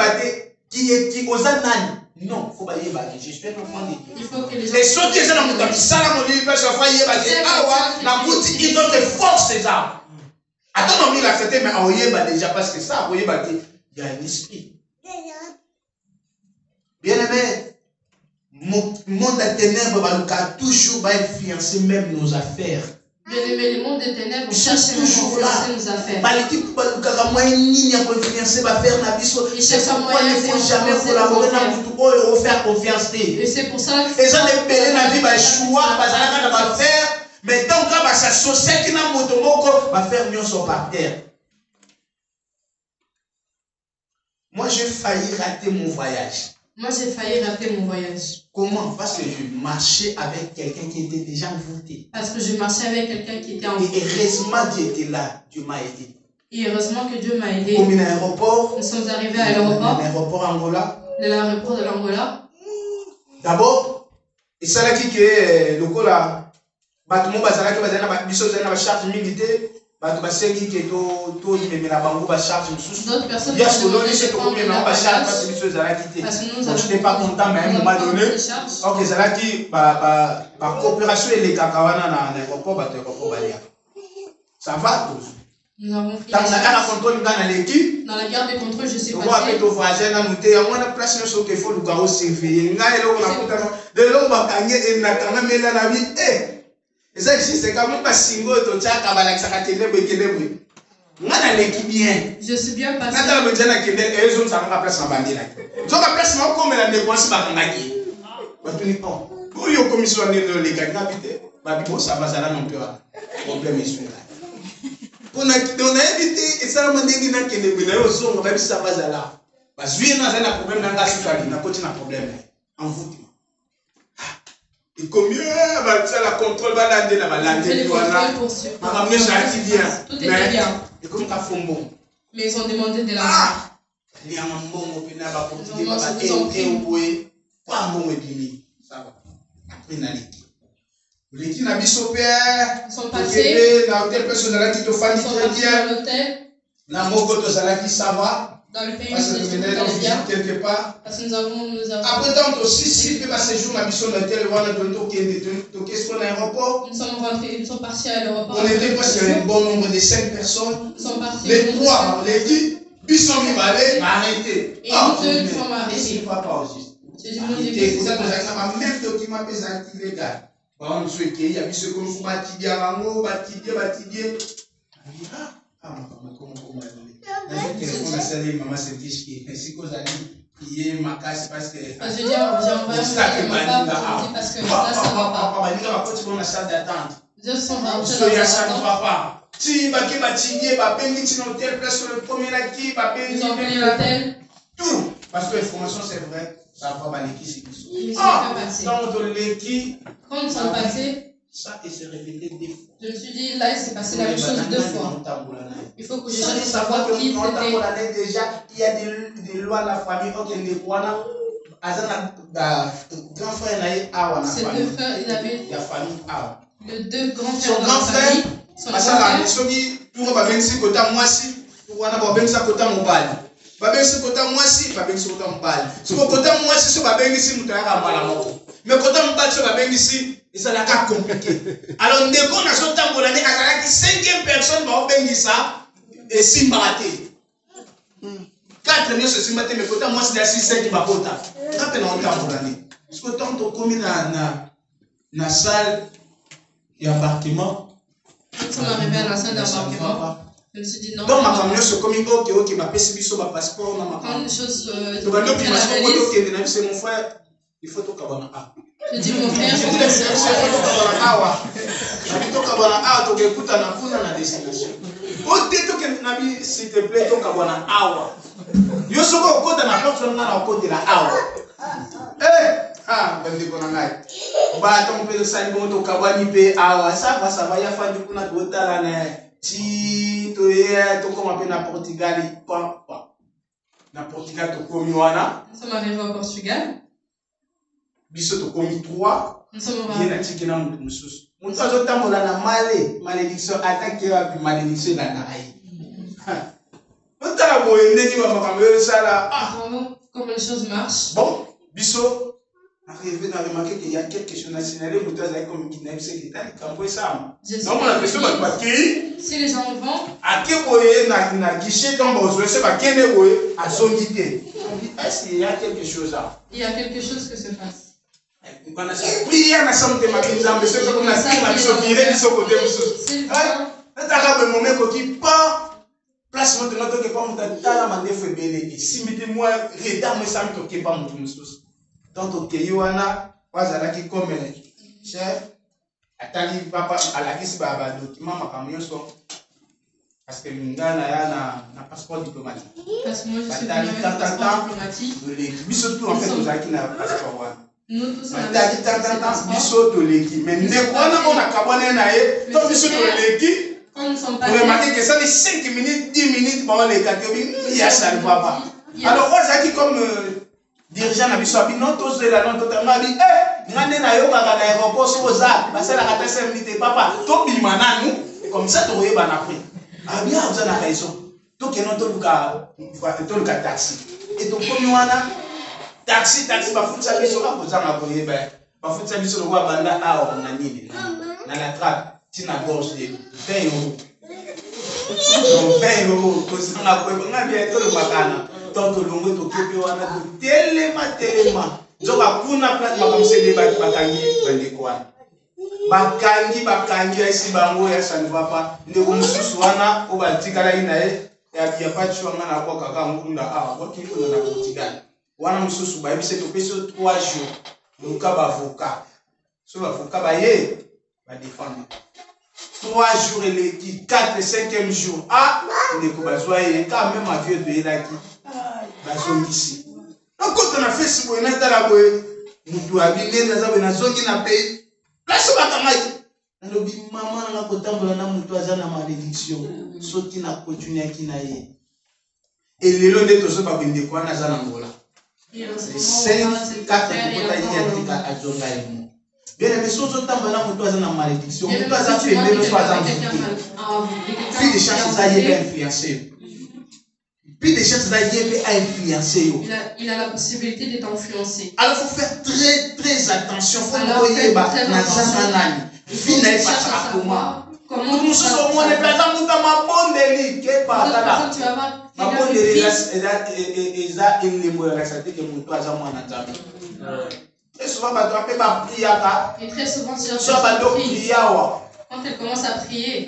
S1: qui aux ananes. Non, il faut pas y aller. Je suis un enfant de Dieu.
S3: Il faut que les gens.
S1: Et ceux qui sont dans le salam, on dit que ça va y aller. Ah ouais, la boutique, ils ont des forces, ces armes. Attends, on dit l'accepter, mais on y est déjà parce que ça, il y a un esprit. Bien aimé, monde des ténèbres va toujours influencer même nos affaires.
S3: Bien aimé, le monde des ténèbres cherche toujours là nos affaires.
S1: Il cherche un moyen, il ne faut jamais collaborer dans le faire confiance.
S3: Et c'est pour ça
S1: que les gens de Belé na vie va choix, va faire, mais tant que va s'associer qui n'a motomoko va faire mieux sur par terre. Moi j'ai failli rater mon voyage.
S3: Moi, j'ai failli rater mon voyage.
S1: Comment? Parce que je marchais avec quelqu'un qui était déjà envoûté.
S3: Parce que je marchais avec quelqu'un qui était envoûté.
S1: Et heureusement Dieu était là. Dieu m'a aidé.
S3: Et heureusement que Dieu m'a aidé.
S1: Comme un aéroport.
S3: Nous sommes arrivés à l'aéroport.
S1: L'aéroport Angola.
S3: De l'aéroport de l'Angola.
S1: D'abord, il s'agit que le coup là, bâtiment bazala que bazala na biso bazala na charge militaire. D'autres personnes
S3: bien
S1: je n'étais pas content, mais à un moment donné, ok, c'est là qui, par coopération et les cacahuètes dans l'aéroport, ça va tous.
S3: Nous avons pris
S1: dans la garde de contrôle,
S3: dans la garde de contrôle, je suis passé.
S1: C'est juste comme pas singo to chaka balakisa katele bekelebwe. Ngana leki bien.
S3: Je suis bien passé.
S1: Natala bejana kende ezo nsanga place na bandila. Zoka place na ko mela dépense bakangaki. Batuni on. Pour yo commission de le gagna bité. Ba bibo ça bazala non plus. Problème ici.
S3: On a évité et ça m'a dit que les gens même si ça va là. Parce que nous avons un problème dans la situation, nous avons un problème en vous. Et comme ça la contrôle va l'ander la balade maman mais ça qui vient.
S2: Tout était bien.
S3: Et comme ça font bon.
S2: Mais ils ont demandé de l'argent.
S3: Ils ont pris. Pas bon et bien. Ça va. Après na liki. Liki na biso père.
S2: Ils sont passés.
S3: Na hôtel personne là qui te fait très bien. Na moko to zalaki ça va.
S2: Dans le pays,
S3: parce que nous allons bien quelque part.
S2: Parce que nous avons
S3: après tant aussi si peut pas séjour na biso l'hôtel wana de qu'est-ce qu'on a aéroport.
S2: Nous sommes rentrés, nous sommes partis à l'aéroport.
S3: On était parce qu'il y avait un bon nombre de 5 personnes.
S2: Nous sommes partis.
S3: Les 3, les 10, ils sont mis balais, arrêtés.
S2: Et nous deux, nous sommes arrêtés.
S3: C'est pas aussi.
S2: C'est du
S3: ça a même document pesant illégal. Par exemple, ceux qui a mis ce qu'on faut bâtir à Rango, bâtir. Maman se dit que si vous allez prier ma casse parce que
S2: je veux dire j'ai envoyé parce que là ça va pas.
S3: On a salle d'attente.
S2: Deux sont
S3: pas. Si baki batidier ba bengi ti hôtel place sur le premier là qui ba bengi
S2: ils ont payé l'hôtel
S3: tout parce que l'information c'est vrai ça va pas l'équipe c'est qui.
S2: Ils sont pas passés.
S3: Quand l'équipe
S2: quand ils sont passés
S3: ça et s'est révélé deux fois.
S2: Je me suis dit, là, il s'est passé la même chose 2 fois. Il faut que je cherche à savoir qui c'était.
S3: Déjà, il y a des lois à la famille.
S2: Ces 2 frères, ils avaient
S3: la famille.
S2: Les 2 grands frères de la famille.
S3: Son grand frère, tout le monde si côté moi si, pour avoir ben ça côté mobile. Ben si côté moi si, ben si côté mobile. Si côté moi si, so ben si mutaka mala moko. Mais côté mobile so ben si et ça n'a qu'à compliqué. Alors, dès qu'on a ce temps pour l'année, à la 5e personne va faire ça et si maraté. 4 mieux c'est si maté, mais côté moi c'est la 6 qui va voter. Quand on a un temps pour l'année. Parce que tant qu'on commis dans la salle d'embarquement.
S2: Nous sommes arrivés à la salle d'embarquement. Je me suis dit non.
S3: Donc, ma camion se commis ok, m'a payé sur ma passeport, ma
S2: une chose.
S3: Donc, c'est mon frère. Il faut tout cabana.
S2: Je dis mon frère, je
S3: s'il te plaît, tu cabana awa. Yo soko au côté de la porte, on a au côté de la awa. Ben de konangai. Ba ton pe sa ni moto kabani pe awa. Ça va ya fa du kuna to tala na ti to ye to comme pe na Portugal pa. Na Portugal to komi wana.
S2: Nous sommes arrivés au Portugal.
S3: Biso to komi 3.
S2: Nous sommes arrivés.
S3: Yena tikina mutu mususu. Mutu azotambola na malédiction attaque wa malédiction na ai. Otala boye ndeni ba makambo sala.
S2: Comment les choses marchent.
S3: Bon, biso arrivé dans remarquer qu'il y a quelque chose national mutu azali comme kidnap secrétaire kambo ça. Donc on a question ba ki
S2: si les gens vont
S3: ake boye na guichet dans bozo c'est ba kene boye a zongité. Est-ce qu'il y a quelque chose là?
S2: Il y a quelque chose que se passe.
S3: On a prière na santé ma kinza mais c'est comme la stima biso viré biso côté biso. Nataka be moment ko ki pas place moto moto ke pas moto tala mandefu ebele si mite moi retard moi ça me toke pas moto mususu. Donc ok yoana wazalaki comme chef atali papa alakisi ba document makamyo so parce que ngana ya na passeport diplomatique.
S2: Parce que moi je suis passeport diplomatique.
S3: Biso tout en fait nous avons na passeport wana.
S2: Nous tous on a
S3: biso to leki mais ndeko wana on a kabone na ye to biso to leki. Vous remarquez que ça les 5 minutes 10 minutes bon les catégories il y a ça ne va pas. Alors on dit comme dirigeant na biso abi non tous la non totalement abi ngane na yo kaka na aéroport so za basala ka 5 minutes papa to bima nanu comme ça to yeba na prix abi a za na raison to ke non to luka taxi et to komi wana taxi ba futsa biso ka ko za na ko yeba ba futsa biso lo wa banda a na nini na la trappe tina gorge de 20 euros. Donc 20 euros ko sanga ko ngabia to lo makana to longo to kepe wana to telema nzoka kuna place makamsede bakangi bandeko wana bakangi esi bango ya sanva pa ndeko mususu wana o batikala ina ye ya bia pachu wana na kwa kaka ngunda kwa kiko na Portugal wana mususu ba bise to peso 3 jours luka ba avocat so ba avocat ba ye ba défendre
S1: 3 jours et les 4 et 5e jour. Ah, on est comme quand même à vieux de là qui. Ah, ici. Donc quand on a fait ce qu'on a dans la boue, nous doit vivre dans la zone qui n'a payé. Là, c'est pas ta maille. On dit maman n'a pas tant de nous doit na malédiction. Ce qui n'a continué qui n'a eu. Et les lots de tous ceux qui ont quoi n'a pas n'angola. Les 5, 4 et 5 à Zongaïmo. Bien aimé, si on t'entend maintenant, tu as une malédiction. Tu as un fait de plus de chances d'aller influencer. Plus de chances d'aller influencer.
S3: Il a la possibilité d'être influencé.
S1: Alors, il faut faire très très attention. Il faut envoyer dans un an. Finir par comment. Comment nous sommes au monde de plaisir, nous sommes à bon délit. Qu'est-ce que tu vas voir? Ma bonne délit, il a une limonade que mon toit a moins entendu. Très souvent,
S3: et très souvent, si quand elle commence à prier,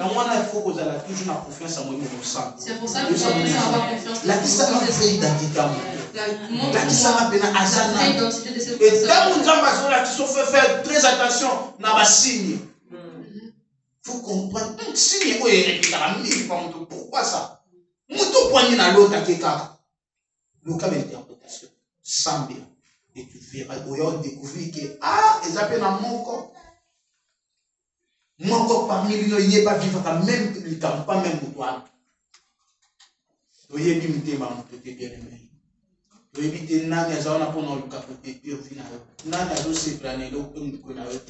S1: c'est pour ça
S3: qu'il faut toujours avoir confiance dans
S1: l'identité
S3: de cette personne.
S1: Et faire très attention dans les signes. Il faut comprendre un signe. Pourquoi ça? Mouton poignet dans l'autre le cas d'interprétation. Sans bien. Et tu verras, tu vas découvrir que, ils appellent dans mon corps. Mon corps parmi lui, il n'est pas vivant, même, il ne pas même pour toi. Tu vas éviter ma côté bien aimé. Tu vas éviter n'a pas de pour nous le capoter, puis au final, n'a pas de se planer, l'eau comme nous connaissons.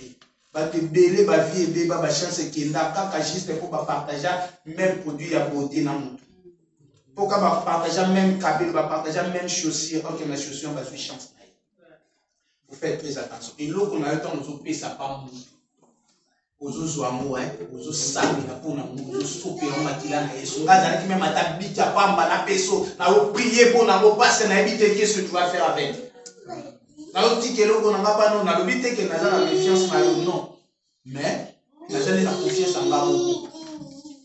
S1: Va te béler, va vie et bébé, va chance qui n'a pas juste pour partager même produit à beauté dans mon. Pourquoi va partager même cabine, va partager même chaussures, ok, mes chaussures, on va suivre chance. Vous faites très attention. Et l'eau qu'on a le temps, on a ça pas mou. Aux autres amours, aux autres sables, aux autres soupes, on m'a dit là, on a dit même à ta bite, à pas mal à peso, on a prié pour nous passer, on a évité qu'est-ce que tu vas faire avec. On a dit que l'eau qu'on n'a pas, on a évité que nous avons la confiance en nous, non. Mais, nous avons la confiance en nous.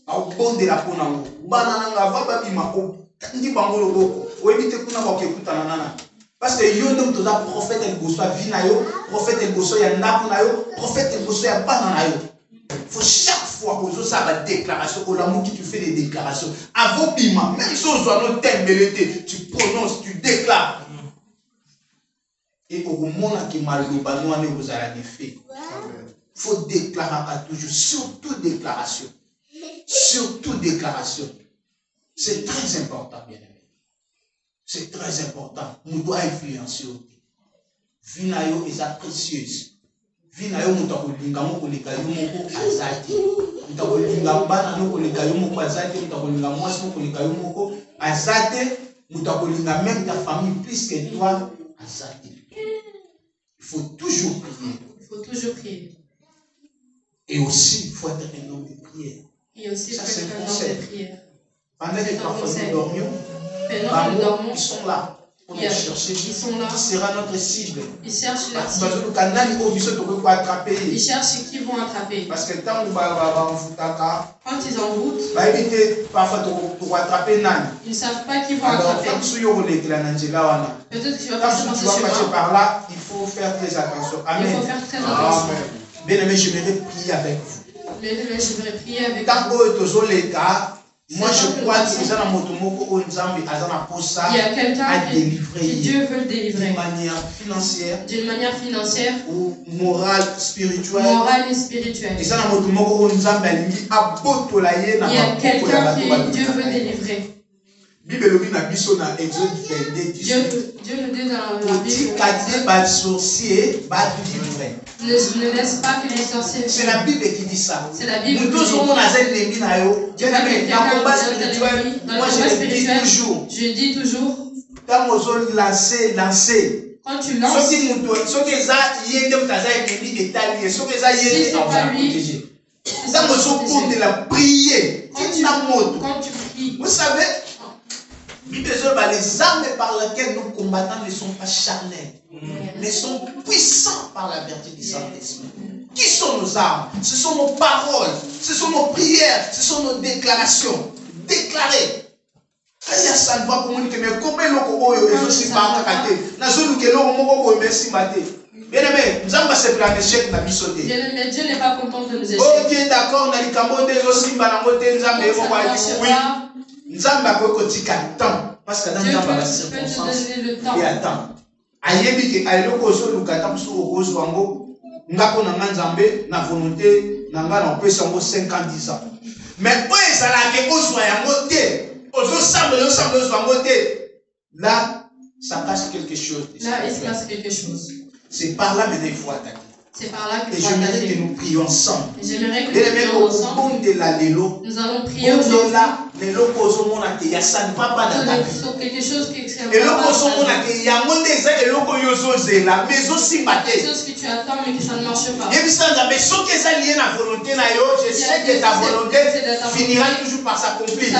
S1: On a bon de la peau en nous. Banana, va pas bimako, ni bangolo boko, ou éviter qu'on a pas écouté nanana. Parce que yo donc tu as prophète el bosso vinayo, prophète el bosso ya napunayo, prophète el bosso ya bananayo. Faut chaque fois que vous avez une déclaration, au l'amour qui tu fais des déclarations, avant bima, même si on soit notre thème mélité, tu prononces, tu déclares. Et au moment qui m'a dit vous avez des faits. Il faut déclarer toujours, surtout déclaration. Surtout déclaration. C'est très important, bien aimé. C'est très important. Nous devons influencer. Vinayo est précieuse. Vinayo mutakolinga moko lekayo moko azaki. Mutakolinga bana moko lekayo moko azaki. Mutakolinga mwasi moko lekayo moko azaki. Mutakolinga même ta famille plus que toi azaki. Il faut toujours prier.
S3: Il faut toujours prier.
S1: Et aussi, il faut être un homme de prière.
S3: Et aussi,
S1: ça, c'est
S3: un homme de prière.
S1: Pendant que parfois nous dormions, ils sont là pour nous chercher.
S3: Ils sont là.
S1: Qui sera notre cible?
S3: Ils cherchent leur cible.
S1: Ils
S3: cherchent qui vont attraper.
S1: Parce que quand
S3: ils envoûtent,
S1: parfois pour attraper
S3: ils ne savent pas qui vont attraper. Peut-être que tu vas passer
S1: par là, il faut faire très attention. Amen.
S3: Il faut faire très attention.
S1: Bien aimé, j'aimerais prier avec vous.
S3: J'aimerais prier avec vous.
S1: Moi, je crois qu'il y
S3: a quelqu'un qui Dieu veut délivrer
S1: d'une manière financière ou morale, spirituelle.
S3: Et spirituelle. Il y a quelqu'un qui Dieu veut délivrer.
S1: Dieu nous dit dans la Bible
S3: ne laisse pas que les sorciers.
S1: C'est la Bible qui dit ça.
S3: C'est la Bible.
S1: Nous tous, on a un combat spirituel. Moi, je dis toujours. Quand on lancer.
S3: Quand tu lances. Si c'est pas lui.
S1: Quand de la prier.
S3: Quand tu pries.
S1: Vous savez. Les armes par lesquelles nous combattons ne sont pas charnelles, mais sont puissants par la vertu du Saint-Esprit. Qui sont nos armes? Ce sont nos paroles, ce sont nos prières, ce sont nos déclarations. Déclarer. Ça ne va communiquer, mais comment l'on peut aussi parler? Bien aimé, nous avons accepté un échec dans
S3: Dieu n'est pas content de nous échec.
S1: Ok, d'accord, on a dit que nous avons parce que dans la circonstance, il y a temps. Ayebi ke aloko zo lukata msu okozo wango ngako na nzambe na volonté na nga na pesa ngo 5 ans 10 ans. Mais po ezala ke ozwa yango te, ozo semble wango te. Là, ça cache quelque chose.
S3: Là, il se passe quelque chose.
S1: C'est par là que il faut attaquer.
S3: C'est par là que
S1: et j'aimerais que nous prions ensemble.
S3: J'aimerais que nous prions ensemble. Nous allons prier aujourd'hui. Sur quelque chose qui est extrêmement important. Quelque chose que tu attends mais que ça ne marche pas.
S1: Je sais que ta volonté finira toujours par s'accomplir.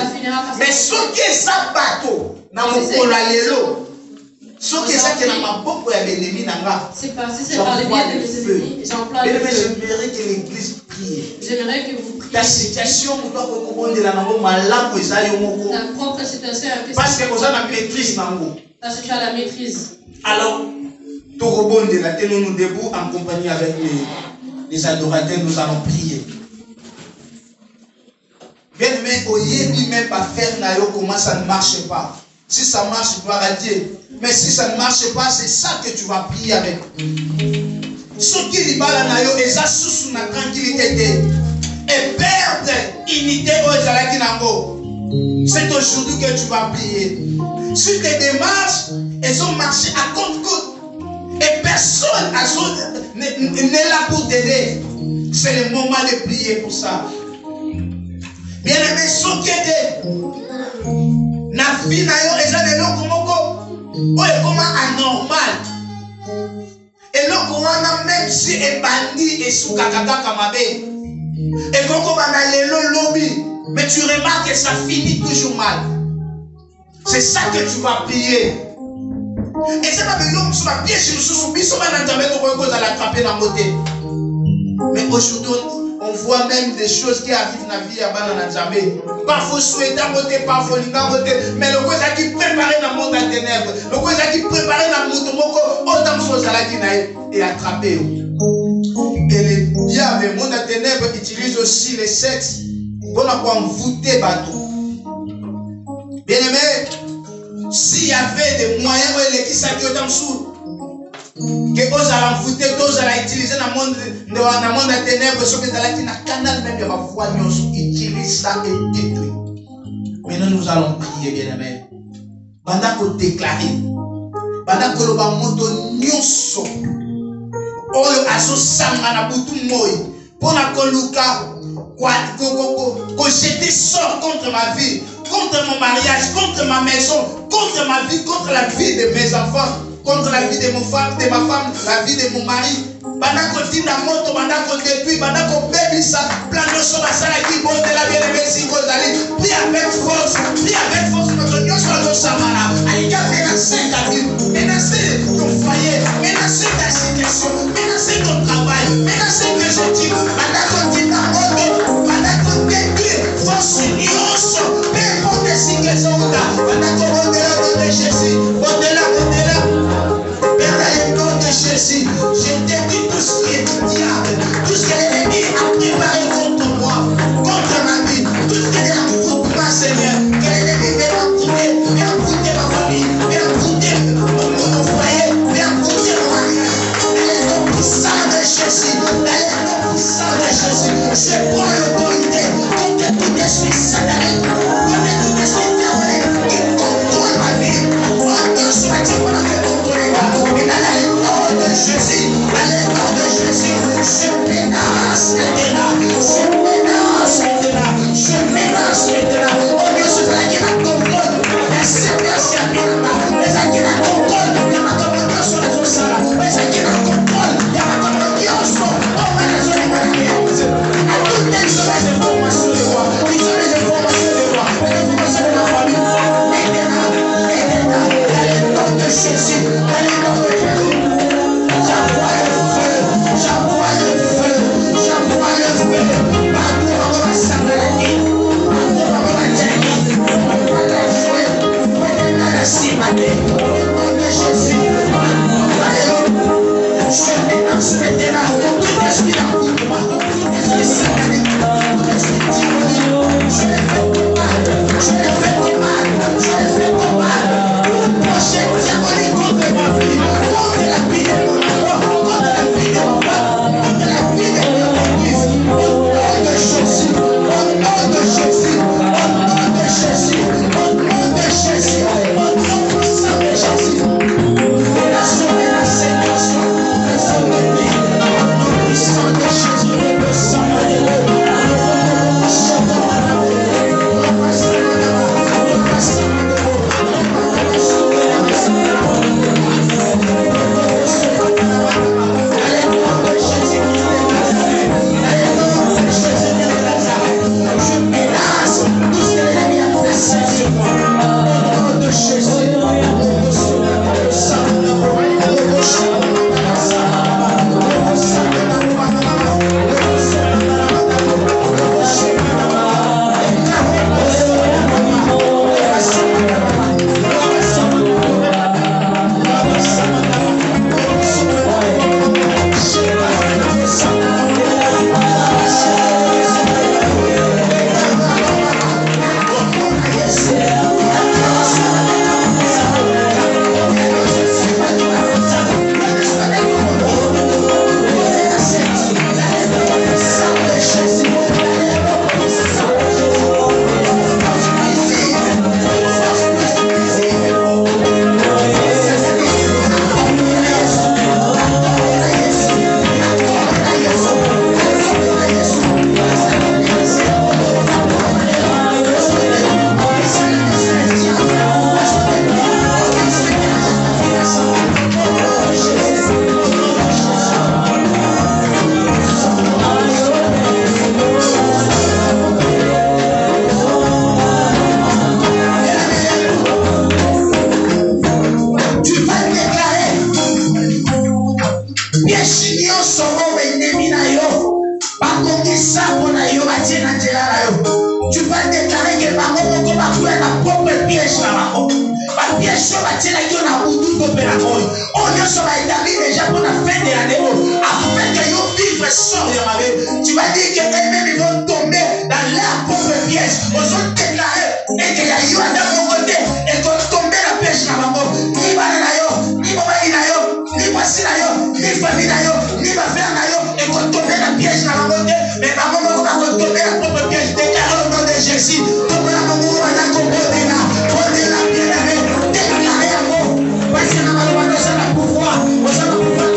S1: Mais ce qui est ça bateau,
S3: c'est pas si c'est par les biais de mes ennemis, j'emploie le feu.
S1: J'aimerais que l'église prie.
S3: J'aimerais que vous priez.
S1: Ta situation, la
S3: propre situation est
S1: parce que vous avez la maîtrise.
S3: Parce que tu as la maîtrise.
S1: Alors, tenons-nous debout en compagnie avec les adorateurs, nous allons prier. Bien aimé, oyebi même pas faire comment ça ne marche pas. Si ça marche, gloire à Dieu. Mais si ça ne marche pas, c'est ça que tu vas prier avec. Ce qui libala nayo eza susu na tranquillité et perdre unité aux alakinango. C'est aujourd'hui que tu vas prier. Si tes démarches, elles ont marché à compte-goutte et personne n'est là pour t'aider, c'est le moment de prier pour ça. Bien aimé, ce qui était na vie na yo eza de loko moko oyo ekoma anormal eloko wana même si ebandi esukaka kaka mabe ekoko bana lelo lobi mais tu remarques que ça finit toujours mal. C'est ça que tu vas prier. Et c'est pas belong mosusu bapiège mosusu biso bana nzambe tokoki kozala attraper na moté. Mais aujourd'hui on voit même des choses qui arrivent dans la vie à Bana Nzambe. Parfois souhaitant voter, parfois linga voter, mais le quoi qui préparé dans le monde à ténèbres, le quoi qui préparé dans le monde moko, autant de choses à qui et attrapé. Et le diable, le monde à ténèbres utilise aussi les sexes pour envoûter bateau. Bien aimé, s'il y avait des moyens où les qui s'acquittent autant sous que vous allez envoûter, vous allez utiliser dans le monde des ténèbres, ce que vous allez dans le canal même de la foi, nous utilisons ça et détruit. Maintenant nous allons prier, bien aimé. Pendant que déclarer, pendant que le bamoto nyonso, oyo aso sanga na butu moi, pour la coluka, ko jeter sort contre ma vie, contre mon mariage, contre ma maison, contre ma vie, contre la vie de mes enfants. Contre la vie de ma femme, la vie de mon mari. Pendant qu'on dit dans moto, pendant qu'on détruit, pendant qu'on bébé ça, plein de choses à ça qui vont de la bien-aimée, si vous allez, prie avec force, notre Dieu soit le Samara. Aïe, menacez ta vie, menacez ton foyer, menacez ta situation, menacez ton travail, menacez tes études. Pendant qu'on dit dans moto, pendant qu'on détruit, force union, peu importe si qu'elles sont là, pendant qu'on au-delà de Jésus, au-delà. Père, au nom de Jésus, je détruis tout ce qui est diable, tout ce que l'ennemi a préparé contre moi, contre ma vie, tout ce qui est l'envoûtement, Seigneur, que l'ennemi veut m'envoûter, veut envoûter ma famille, veut envoûter mon foyer, veut envoûter mon mariage. Dans le nom puissant de Jésus, dans le nom puissant de Jésus, je prends l'autorité contre tout esprit satanique, contre tout esprit terroriste qui contrôle ma vie. Et dans le nom de Jésus, je menace les ténèbres. piège nyonso benemi na yo bakongisa mpona yo batie na nzela na yo. Tu vas déclarer que bango moko bakuya na propre piège na bango bapiège oyo batielaki yo na butu topela oyo oyo nyonso baétabli déjà mpona fin de l'année oyo afin que yo vivre sort ya mabe. Tu vas dire que eux-mêmes ils vont tomber dans leur propre piège. Ozon déclarer et que ya yo ata moko te ekotombe na piège na bango ni bana na yo ni mobali na yo ni mwasi na yo ni famille na yo ni bafrère na yo ekotombe na piège na bango te mais bango moko bakotombe na propre piège. Déclare au nom de Jésus tombola bango wana kobodela bodela bien-aimé déclare yango parce que na maloba oza na pouvoir oza na pouvoir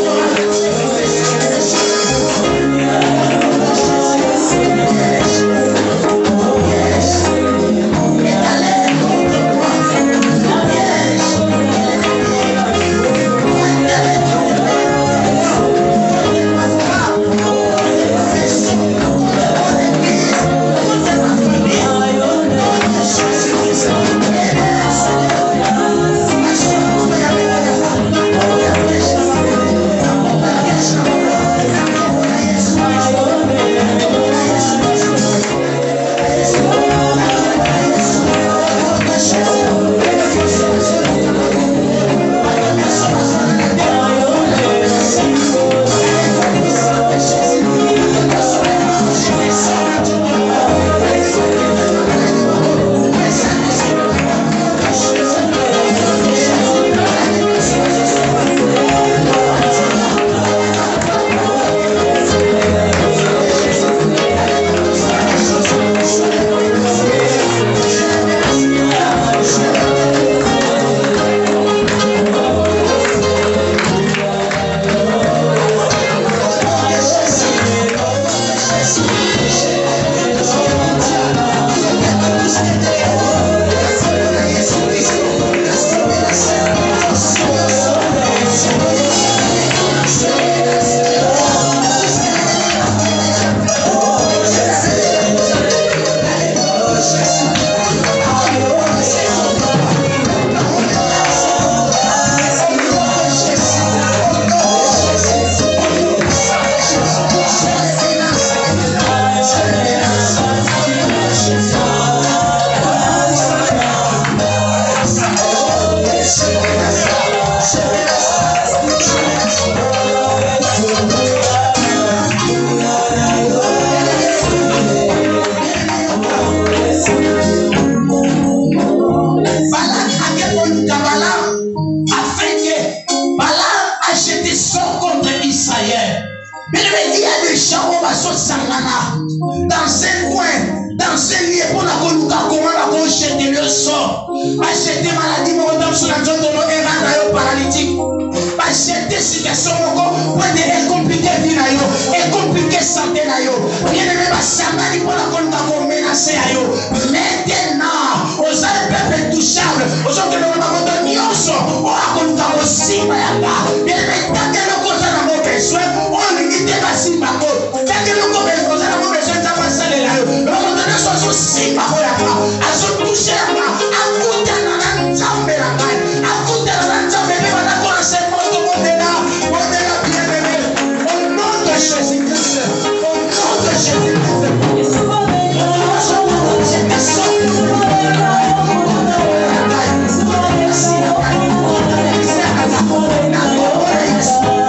S5: Yes.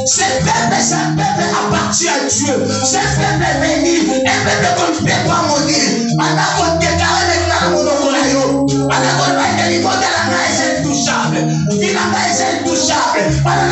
S2: Ce peuple, c'est un peuple appartient à Dieu. Ce peuple est béni. Un peuple qu'on ne peut pas mourir. Pendant qu'on déclare les flammes au Nokonayo. Pendant qu'on va être niveau de la main, c'est intouchable. Finalement, c'est intouchable. Pendant